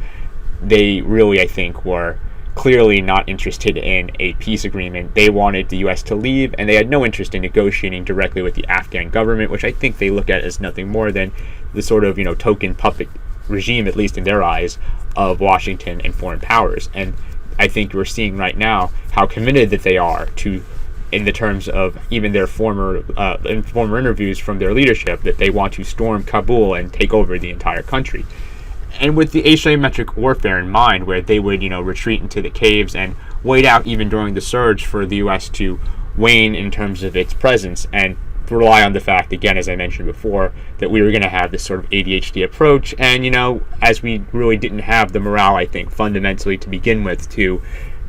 they really, I think, were clearly not interested in a peace agreement. They wanted the U.S. to leave, and they had no interest in negotiating directly with the Afghan government, which I think they look at as nothing more than the sort of, token puppet regime, at least in their eyes, of Washington and foreign powers. And I think we're seeing right now how committed that they are to, in the terms of even their former interviews from their leadership, that they want to storm Kabul and take over the entire country. And with the asymmetric warfare in mind, where they would, retreat into the caves and wait out even during the surge for the U.S. to wane in terms of its presence and rely on the fact, again, as I mentioned before, that we were going to have this sort of ADHD approach. And, as we really didn't have the morale, I think, fundamentally to begin with, to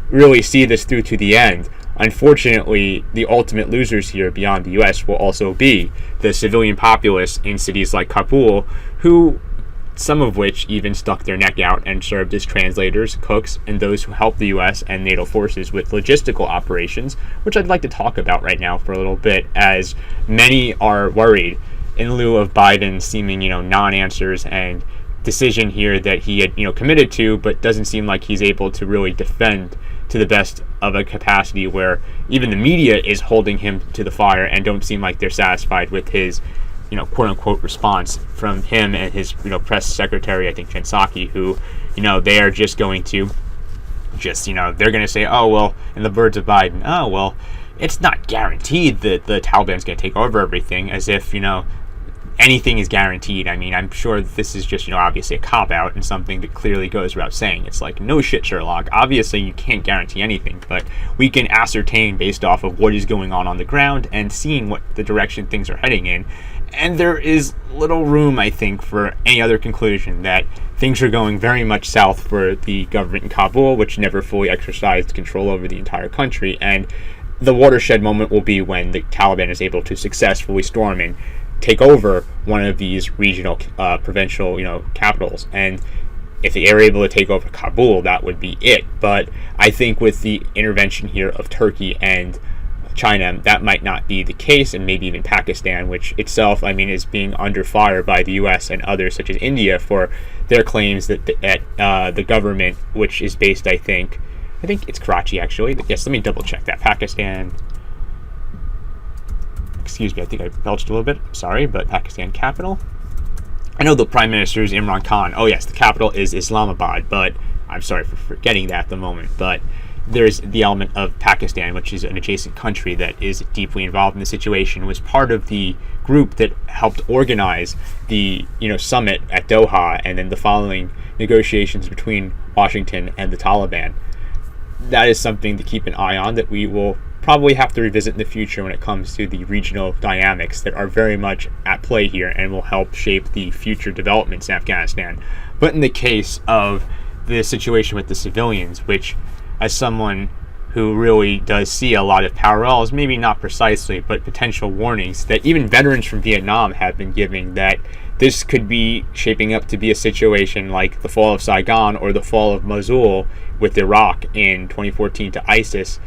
really see this through to the end, unfortunately, the ultimate losers here beyond the U.S. will also be the civilian populace in cities like Kabul, who, some of which even stuck their neck out and served as translators, cooks, and those who helped the U.S. and NATO forces with logistical operations, which I'd like to talk about right now for a little bit, as many are worried in lieu of Biden's seeming, non-answers and decision here that he had, committed to, but doesn't seem like he's able to really defend to the best of a capacity where even the media is holding him to the fire and don't seem like they're satisfied with his quote-unquote response from him and his, press secretary, I think, Jen Psaki, who, they are just going to they're going to say, oh, well, in the words of Biden, oh, well, it's not guaranteed that the Taliban's going to take over everything, as if, anything is guaranteed. I mean, I'm sure that this is just, obviously a cop-out and something that clearly goes without saying. It's like, no shit, Sherlock. Obviously, you can't guarantee anything, but we can ascertain based off of what is going on the ground and seeing what the direction things are heading in. And there is little room, I think, for any other conclusion that things are going very much south for the government in Kabul, which never fully exercised control over the entire country. And the watershed moment will be when the Taliban is able to successfully storm and take over one of these regional, provincial, capitals. And if they are able to take over Kabul, that would be it. But I think with the intervention here of Turkey and China, that might not be the case, and maybe even Pakistan, which itself, is being under fire by the U.S. and others, such as India, for their claims that the government, which is based, I think it's Karachi, actually. Yes, let me double check that. Pakistan. Excuse me, I think I belched a little bit. Sorry, but Pakistan capital. I know the Prime Minister is Imran Khan. Oh yes, the capital is Islamabad, but I'm sorry for forgetting that at the moment. But there's the element of Pakistan, which is an adjacent country that is deeply involved in the situation, was part of the group that helped organize the summit at Doha, and then the following negotiations between Washington and the Taliban. That is something to keep an eye on, that we will probably have to revisit in the future when it comes to the regional dynamics that are very much at play here and will help shape the future developments in Afghanistan. But in the case of the situation with the civilians, which, as someone who really does see a lot of parallels, maybe not precisely, but potential warnings that even veterans from Vietnam have been giving, that this could be shaping up to be a situation like the fall of Saigon or the fall of Mosul with Iraq in 2014 to ISIS.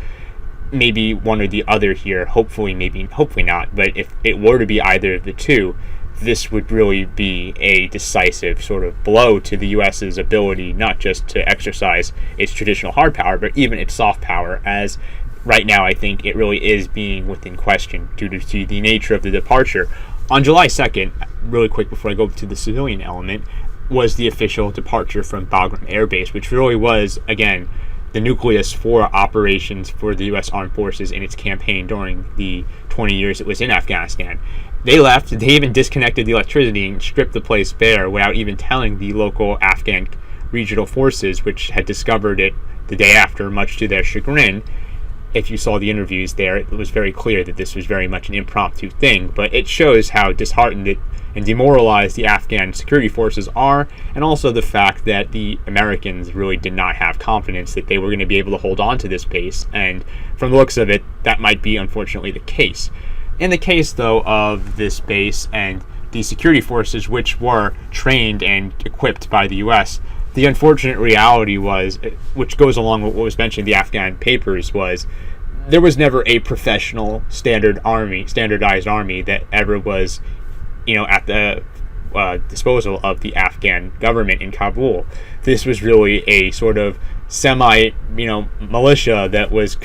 Maybe one or the other here, hopefully not, but if it were to be either of the two, this would really be a decisive sort of blow to the U.S.'s ability not just to exercise its traditional hard power, but even its soft power, as right now I think it really is being within question due to the nature of the departure. On July 2nd, really quick before I go to the civilian element, was the official departure from Bagram Air Base, which really was, again, the nucleus for operations for the U.S. Armed Forces in its campaign during the 20 years it was in Afghanistan. They left, they even disconnected the electricity and stripped the place bare without even telling the local Afghan regional forces, which had discovered it the day after, much to their chagrin. If you saw the interviews there, it was very clear that this was very much an impromptu thing, but it shows how disheartened it and demoralized the Afghan security forces are, and also the fact that the Americans really did not have confidence that they were going to be able to hold on to this base, and from the looks of it, that might be unfortunately the case. In the case, though, of this base and the security forces, which were trained and equipped by the U.S., the unfortunate reality was, which goes along with what was mentioned in the Afghan Papers, was there was never a professional standardized army that ever was, at the disposal of the Afghan government in Kabul. This was really a sort of militia that was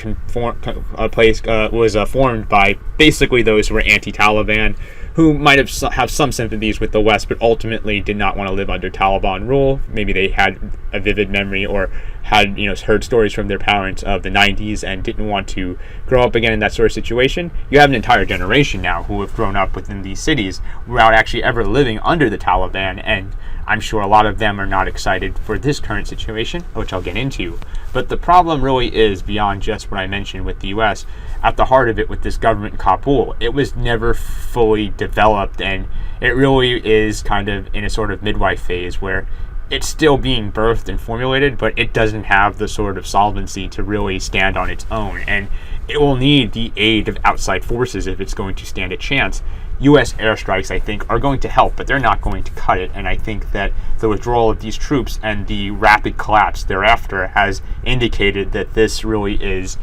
formed by basically those who were anti-Taliban, who might have some sympathies with the West, but ultimately did not want to live under Taliban rule. Maybe they had a vivid memory or had heard stories from their parents of the 90s and didn't want to grow up again in that sort of situation. You have an entire generation now who have grown up within these cities without actually ever living under the Taliban, and I'm sure a lot of them are not excited for this current situation, which I'll get into. But the problem really is beyond just what I mentioned with the U.S. At the heart of it with this government in Kabul, it was never fully developed, and it really is kind of in a sort of midwife phase where it's still being birthed and formulated, but it doesn't have the sort of solvency to really stand on its own, and it will need the aid of outside forces if it's going to stand a chance. U.S. airstrikes, I think, are going to help, but they're not going to cut it, and I think that the withdrawal of these troops and the rapid collapse thereafter has indicated that this really is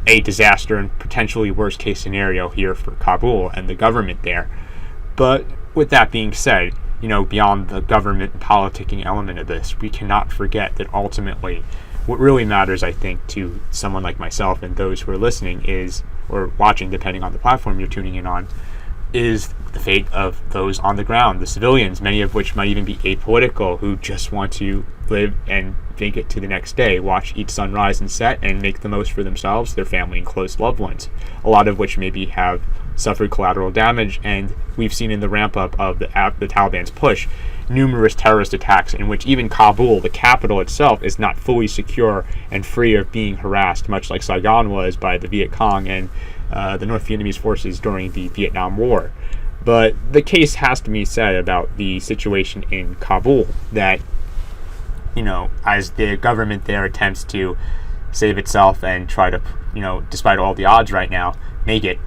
a disaster and potentially worst case scenario here for Kabul and the government there. But with that being said, beyond the government and politicking element of this, we cannot forget that ultimately what really matters, I think, to someone like myself and those who are listening is, or watching, depending on the platform you're tuning in on, is the fate of those on the ground, the civilians, many of which might even be apolitical, who just want to live and make it to the next day, watch each sun rise and set, and make the most for themselves, their family, and close loved ones, a lot of which maybe have suffered collateral damage. And we've seen in the ramp-up of the Taliban's push numerous terrorist attacks in which even Kabul, the capital itself, is not fully secure and free of being harassed, much like Saigon was by the Viet Cong and the North Vietnamese forces during the Vietnam War. But the case has to be said about the situation in Kabul, that, as the government there attempts to save itself and try to, despite all the odds right now, make it,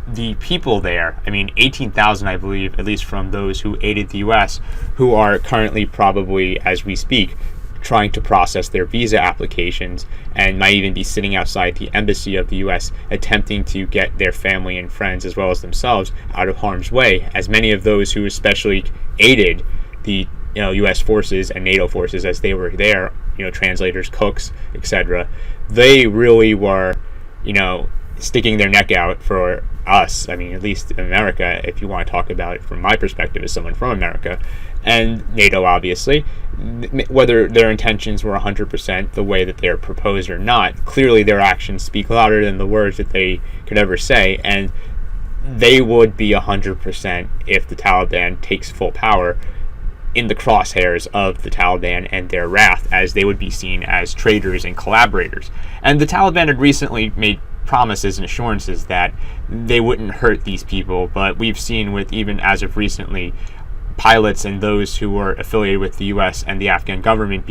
the people there, 18,000, I believe, at least from those who aided the U.S., who are currently probably, as we speak, trying to process their visa applications, and might even be sitting outside the embassy of the U.S. attempting to get their family and friends, as well as themselves, out of harm's way, as many of those who especially aided the U.S. forces and NATO forces as they were there, translators, cooks, etc., they really were, sticking their neck out for us. At least in America, if you want to talk about it from my perspective as someone from America, and NATO, obviously, whether their intentions were 100% the way that they're proposed or not, clearly their actions speak louder than the words that they could ever say, and they would be 100% if the Taliban takes full power in the crosshairs of the Taliban and their wrath, as they would be seen as traitors and collaborators. And the Taliban had recently made promises and assurances that they wouldn't hurt these people, but we've seen, with even as of recently, pilots and those who were affiliated with the U.S. and the Afghan government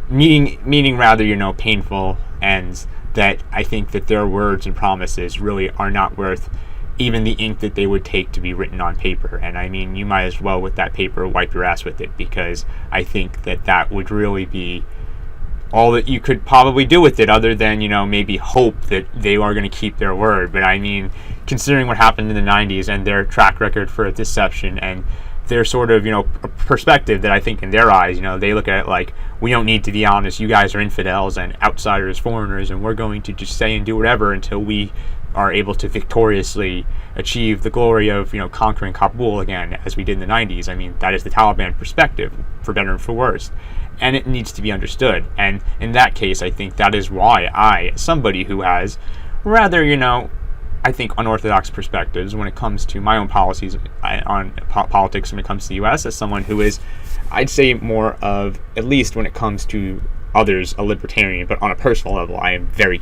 meaning rather, painful ends, that I think that their words and promises really are not worth even the ink that they would take to be written on paper. And you might as well, with that paper, wipe your ass with it, because I think that that would really be all that you could probably do with it, other than, maybe hope that they are going to keep their word. But considering what happened in the 90s and their track record for deception and their sort of, perspective that I think in their eyes, they look at it like, we don't need to be honest, you guys are infidels and outsiders, foreigners, and we're going to just say and do whatever until we are able to victoriously achieve the glory of, conquering Kabul again, as we did in the 90s. That is the Taliban perspective, for better and for worse. And it needs to be understood. And in that case, I think that is why I, as somebody who has rather, I think unorthodox perspectives when it comes to my own policies on politics when it comes to the U.S., as someone who is, I'd say, more of, at least when it comes to others, a libertarian, but on a personal level, I am very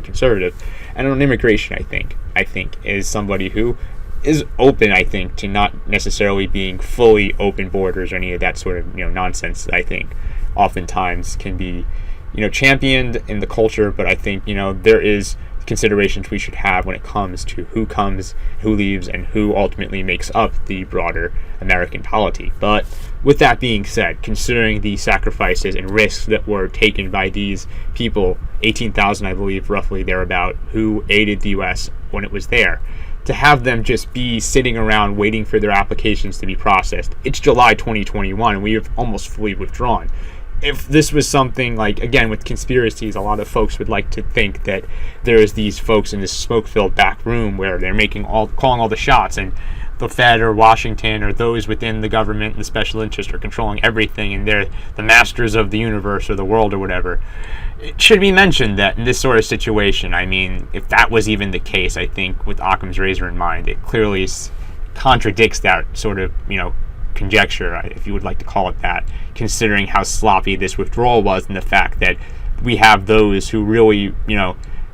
conservative. And on immigration, I think is somebody who is open, I think, to not necessarily being fully open borders or any of that sort of, nonsense that I think oftentimes can be, championed in the culture. But I think, there is considerations we should have when it comes to who comes, who leaves, and who ultimately makes up the broader American polity. But with that being said, considering the sacrifices and risks that were taken by these people, 18,000, I believe, roughly thereabout, who aided the U.S. when it was there, to have them just be sitting around waiting for their applications to be processed. It's July 2021, and we have almost fully withdrawn. If this was something like, again, with conspiracies, a lot of folks would like to think that there's these folks in this smoke-filled back room where they're calling all the shots, and the Fed or Washington or those within the government and the special interest are controlling everything, and they're the masters of the universe or the world or whatever. It should be mentioned that in this sort of situation, if that was even the case, I think with Occam's razor in mind, it clearly contradicts that sort of, conjecture, if you would like to call it that, considering how sloppy this withdrawal was, and the fact that we have those who really,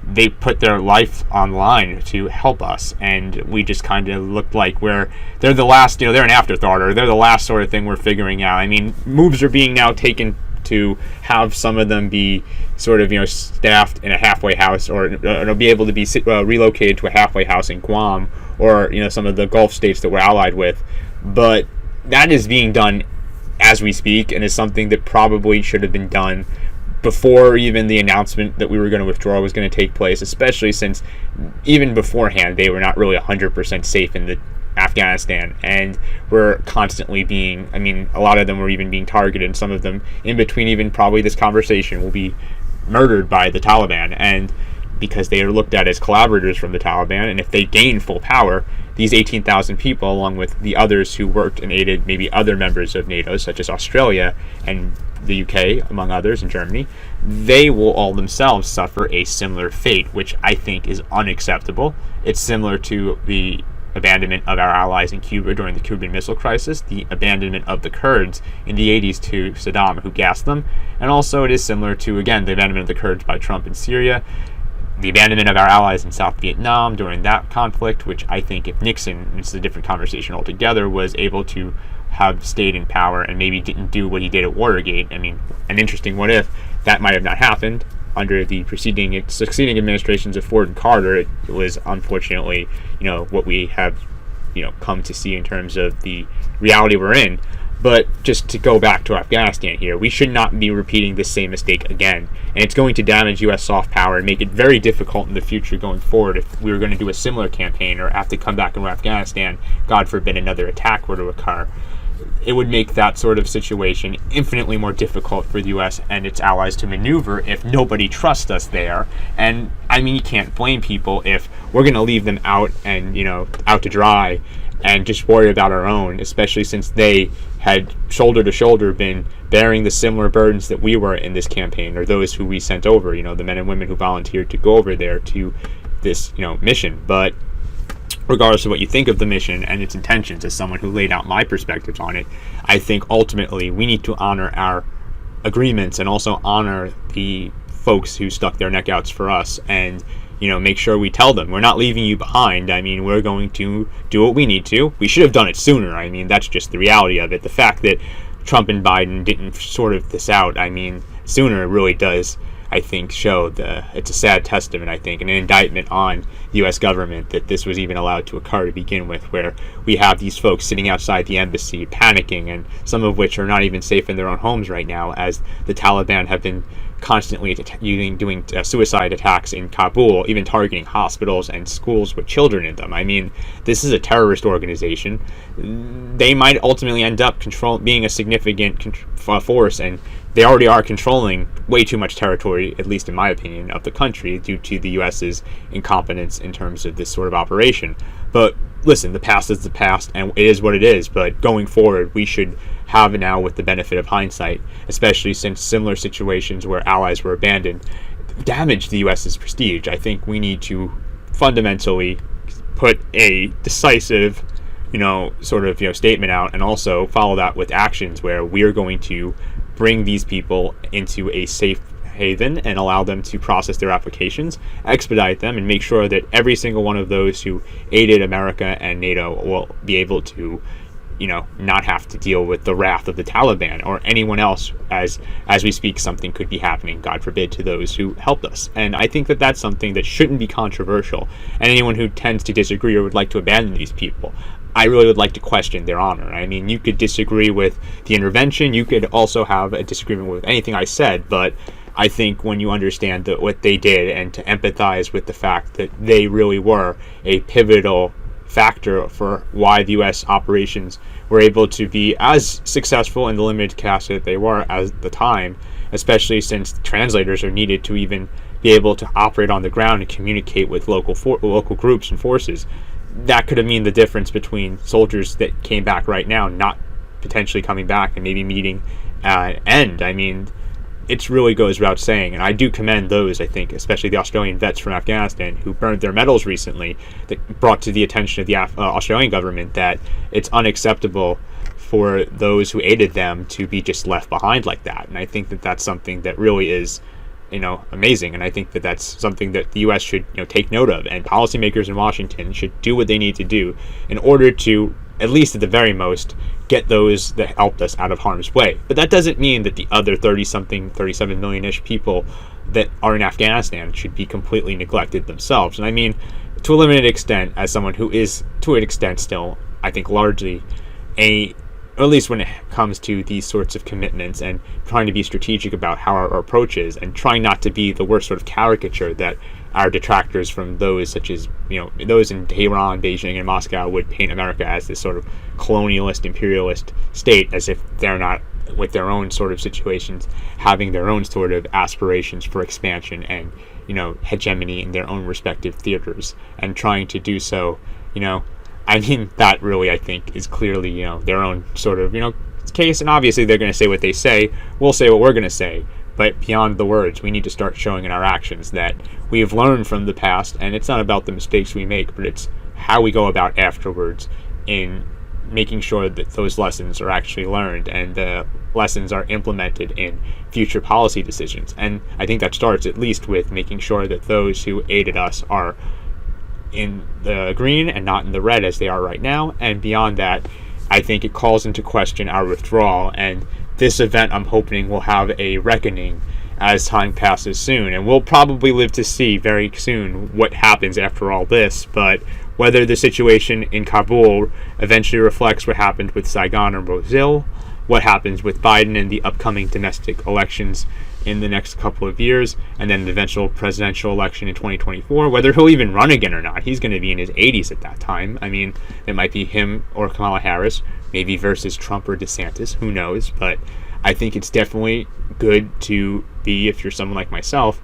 they put their life on the line to help us, and we just kind of looked like they're the last, they're an afterthought, or they're the last sort of thing we're figuring out. Moves are being now taken to have some of them be sort of, staffed in a halfway house, or be able to be relocated to a halfway house in Guam, or, some of the Gulf states that we're allied with. But that is being done as we speak, and is something that probably should have been done before even the announcement that we were going to withdraw was going to take place, especially since even beforehand they were not really 100% safe in the Afghanistan, and were constantly being, a lot of them were even being targeted, and some of them in between even probably this conversation will be murdered by the Taliban. And because they are looked at as collaborators from the Taliban, and if they gain full power, these 18,000 people, along with the others who worked and aided maybe other members of NATO, such as Australia and the UK, among others, and Germany, they will all themselves suffer a similar fate, which I think is unacceptable. It's similar to the abandonment of our allies in Cuba during the Cuban Missile Crisis, the abandonment of the Kurds in the 80s to Saddam, who gassed them, and also it is similar to, again, the abandonment of the Kurds by Trump in Syria, the abandonment of our allies in South Vietnam during that conflict, which I think if Nixon, and it's a different conversation altogether, was able to have stayed in power and maybe didn't do what he did at Watergate, I mean, an interesting what if, that might have not happened. Under the succeeding administrations of Ford and Carter, it was unfortunately, what we have, come to see in terms of the reality we're in. But just to go back to Afghanistan here, we should not be repeating this same mistake again. And it's going to damage U.S. soft power and make it very difficult in the future going forward if we were going to do a similar campaign or have to come back into Afghanistan, God forbid another attack were to occur. It would make that sort of situation infinitely more difficult for the U.S. and its allies to maneuver if nobody trusts us there. And, I mean, you can't blame people if we're going to leave them out and, out to dry and just worry about our own, especially since they had shoulder to shoulder been bearing the similar burdens that we were in this campaign, or those who we sent over, the men and women who volunteered to go over there to this, mission. But regardless of what you think of the mission and its intentions, as someone who laid out my perspectives on it, I think ultimately we need to honor our agreements and also honor the folks who stuck their neck outs for us, and make sure we tell them we're not leaving you behind. I mean, we're going to do what we need to. We should have done it sooner. I mean, that's just the reality of it. The fact that Trump and Biden didn't sort of this out, I mean, sooner really does, I think, show it's a sad testament, I think, and an indictment on the U.S. government that this was even allowed to occur to begin with, where we have these folks sitting outside the embassy panicking, and some of which are not even safe in their own homes right now, as the Taliban have been constantly doing suicide attacks in Kabul, even targeting hospitals and schools with children in them. I mean, this is a terrorist organization. They might ultimately end up being a significant force, and they already are controlling way too much territory, at least in my opinion, of the country due to the U.S.'s incompetence in terms of this sort of operation. But listen, the past is the past, and it is what it is. But going forward, we should have now with the benefit of hindsight, especially since similar situations where allies were abandoned damaged the U.S.'s prestige. I think we need to fundamentally put a decisive, statement out, and also follow that with actions where we are going to bring these people into a safe haven and allow them to process their applications, expedite them, and make sure that every single one of those who aided America and NATO will be able to, not have to deal with the wrath of the Taliban or anyone else. As we speak, something could be happening, God forbid, to those who helped us. And I think that that's something that shouldn't be controversial. And anyone who tends to disagree or would like to abandon these people, I really would like to question their honor. I mean, you could disagree with the intervention, you could also have a disagreement with anything I said, but I think when you understand what they did and to empathize with the fact that they really were a pivotal factor for why the U.S. operations were able to be as successful in the limited capacity that they were at the time, especially since translators are needed to even be able to operate on the ground and communicate with local groups and forces. That could have meant the difference between soldiers that came back right now not potentially coming back and maybe meeting an end. I mean, it really goes without saying, and I do commend those, I think, especially the Australian vets from Afghanistan who burned their medals recently, that brought to the attention of the Australian government that it's unacceptable for those who aided them to be just left behind like that. And I think that that's something that really is, amazing, and I think that that's something that the U.S. should, take note of, and policymakers in Washington should do what they need to do in order to, at least at the very most, get those that helped us out of harm's way. But that doesn't mean that the other 37 million-ish people that are in Afghanistan should be completely neglected themselves. And I mean, to a limited extent, as someone who is, to an extent still, I think largely or at least when it comes to these sorts of commitments and trying to be strategic about how our approach is, and trying not to be the worst sort of caricature that our detractors from those such as, those in Tehran, Beijing, and Moscow would paint America as this sort of colonialist, imperialist state, as if they're not with their own sort of situations, having their own sort of aspirations for expansion and, hegemony in their own respective theaters, and trying to do so, that really, I think, is clearly, their own sort of, case. And obviously they're going to say what they say. We'll say what we're going to say. But beyond the words, we need to start showing in our actions that we have learned from the past, and it's not about the mistakes we make, but it's how we go about afterwards in making sure that those lessons are actually learned and the lessons are implemented in future policy decisions. And I think that starts at least with making sure that those who aided us are in the green and not in the red as they are right now. And beyond that, I think it calls into question our withdrawal, and this event, I'm hoping, will have a reckoning as time passes soon, and we'll probably live to see very soon what happens after all this. But whether the situation in Kabul eventually reflects what happened with Saigon or Mosul, what happens with Biden in the upcoming domestic elections in the next couple of years, and then the eventual presidential election in 2024, whether he'll even run again or not. He's going to be in his 80s at that time. I mean, it might be him or Kamala Harris, maybe versus Trump or DeSantis, who knows. But I think it's definitely good to be, if you're someone like myself,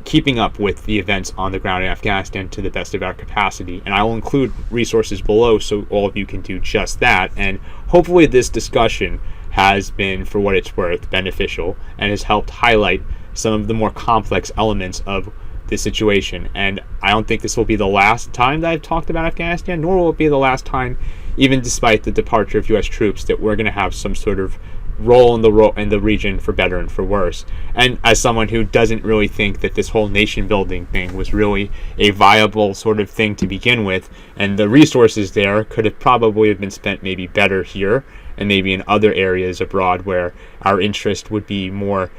keeping up with the events on the ground in Afghanistan to the best of our capacity. And I will include resources below so all of you can do just that. And hopefully this discussion has been, for what it's worth, beneficial and has helped highlight some of the more complex elements of this situation. And I don't think this will be the last time that I've talked about Afghanistan, nor will it be the last time, even despite the departure of U.S. troops, that we're going to have some sort of role in the region, for better and for worse. And as someone who doesn't really think that this whole nation building thing was really a viable sort of thing to begin with, and the resources there could have probably have been spent maybe better here and maybe in other areas abroad where our interest would be more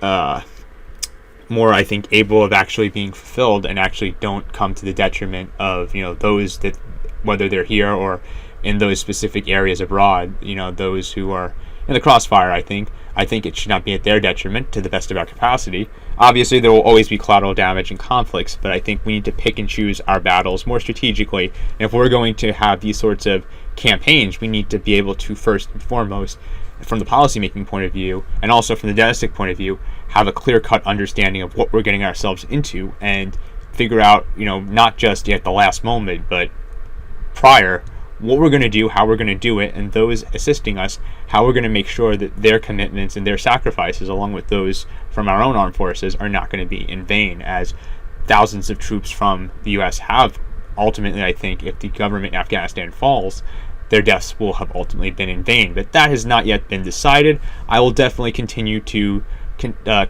I think able of actually being fulfilled and actually don't come to the detriment of those that, whether they're here or in those specific areas abroad, those who are in the crossfire. I think it should not be at their detriment, to the best of our capacity. Obviously, there will always be collateral damage and conflicts, but I think we need to pick and choose our battles more strategically. And if we're going to have these sorts of campaigns, we need to be able to, first and foremost, from the policymaking point of view, and also from the domestic point of view, have a clear-cut understanding of what we're getting ourselves into, and figure out, not just at the last moment, but prior, what we're going to do, how we're going to do it, and those assisting us, how we're going to make sure that their commitments and their sacrifices, along with those from our own armed forces, are not going to be in vain, as thousands of troops from the U.S. have. Ultimately, I think, if the government in Afghanistan falls, their deaths will have ultimately been in vain. But that has not yet been decided. I will definitely continue to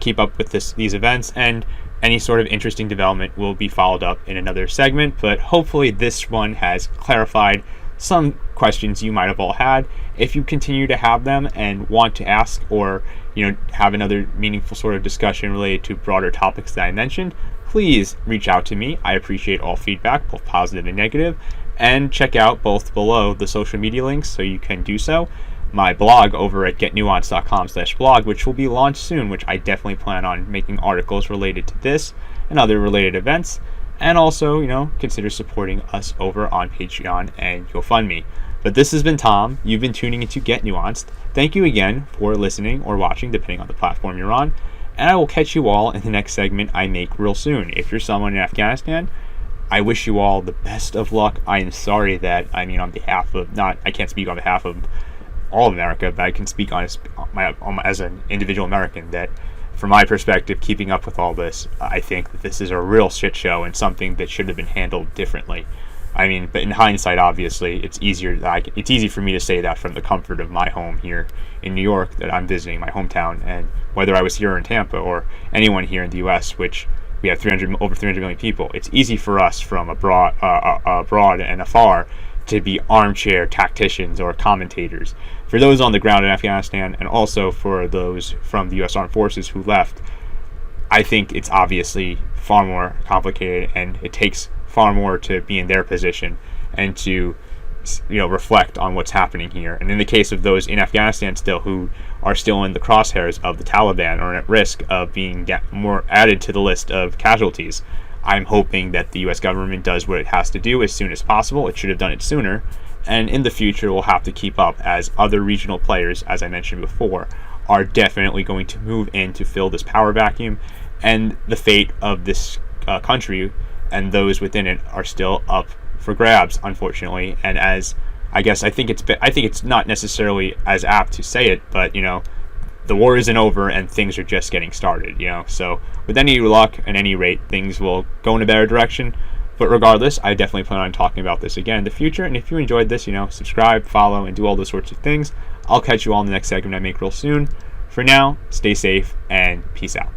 keep up with these events, and any sort of interesting development will be followed up in another segment. But hopefully this one has clarified some questions you might have all had. If you continue to have them and want to ask, or have another meaningful sort of discussion related to broader topics that I mentioned, please reach out to me. I appreciate all feedback, both positive and negative. And check out both below the social media links so you can do so. My blog over at getnuanced.com/blog, which will be launched soon, which I definitely plan on making articles related to this and other related events. And also, consider supporting us over on Patreon and GoFundMe. But this has been Tom. You've been tuning into Get Nuanced. Thank you again for listening or watching, depending on the platform you're on. And I will catch you all in the next segment I make real soon. If you're someone in Afghanistan, I wish you all the best of luck. I am sorry that, on behalf of, I can't speak on behalf of all of America, but I can speak as an individual American, that from my perspective, keeping up with all this, I think that this is a real shit show and something that should have been handled differently. But in hindsight, obviously, it's easy for me to say that from the comfort of my home here in New York, that I'm visiting my hometown, and whether I was here in Tampa or anyone here in the U.S., which we have over 300 million people, it's easy for us from abroad and afar to be armchair tacticians or commentators. For those on the ground in Afghanistan, and also for those from the U.S. Armed Forces who left, I think it's obviously far more complicated, and it takes far more to be in their position and to reflect on what's happening here. And in the case of those in Afghanistan still, who are still in the crosshairs of the Taliban or at risk of being more added to the list of casualties, I'm hoping that the U.S. government does what it has to do as soon as possible. It should have done it sooner, And in the future, we'll have to keep up as other regional players, as I mentioned before, are definitely going to move in to fill this power vacuum, and the fate of this country and those within it are still up for grabs, unfortunately. And as I think it's not necessarily as apt to say it, but the war isn't over and things are just getting started. So with any luck and any rate, things will go in a better direction. But regardless, I definitely plan on talking about this again in the future. And if you enjoyed this, subscribe, follow, and do all those sorts of things. I'll catch you all in the next segment I make real soon. For now, stay safe and peace out.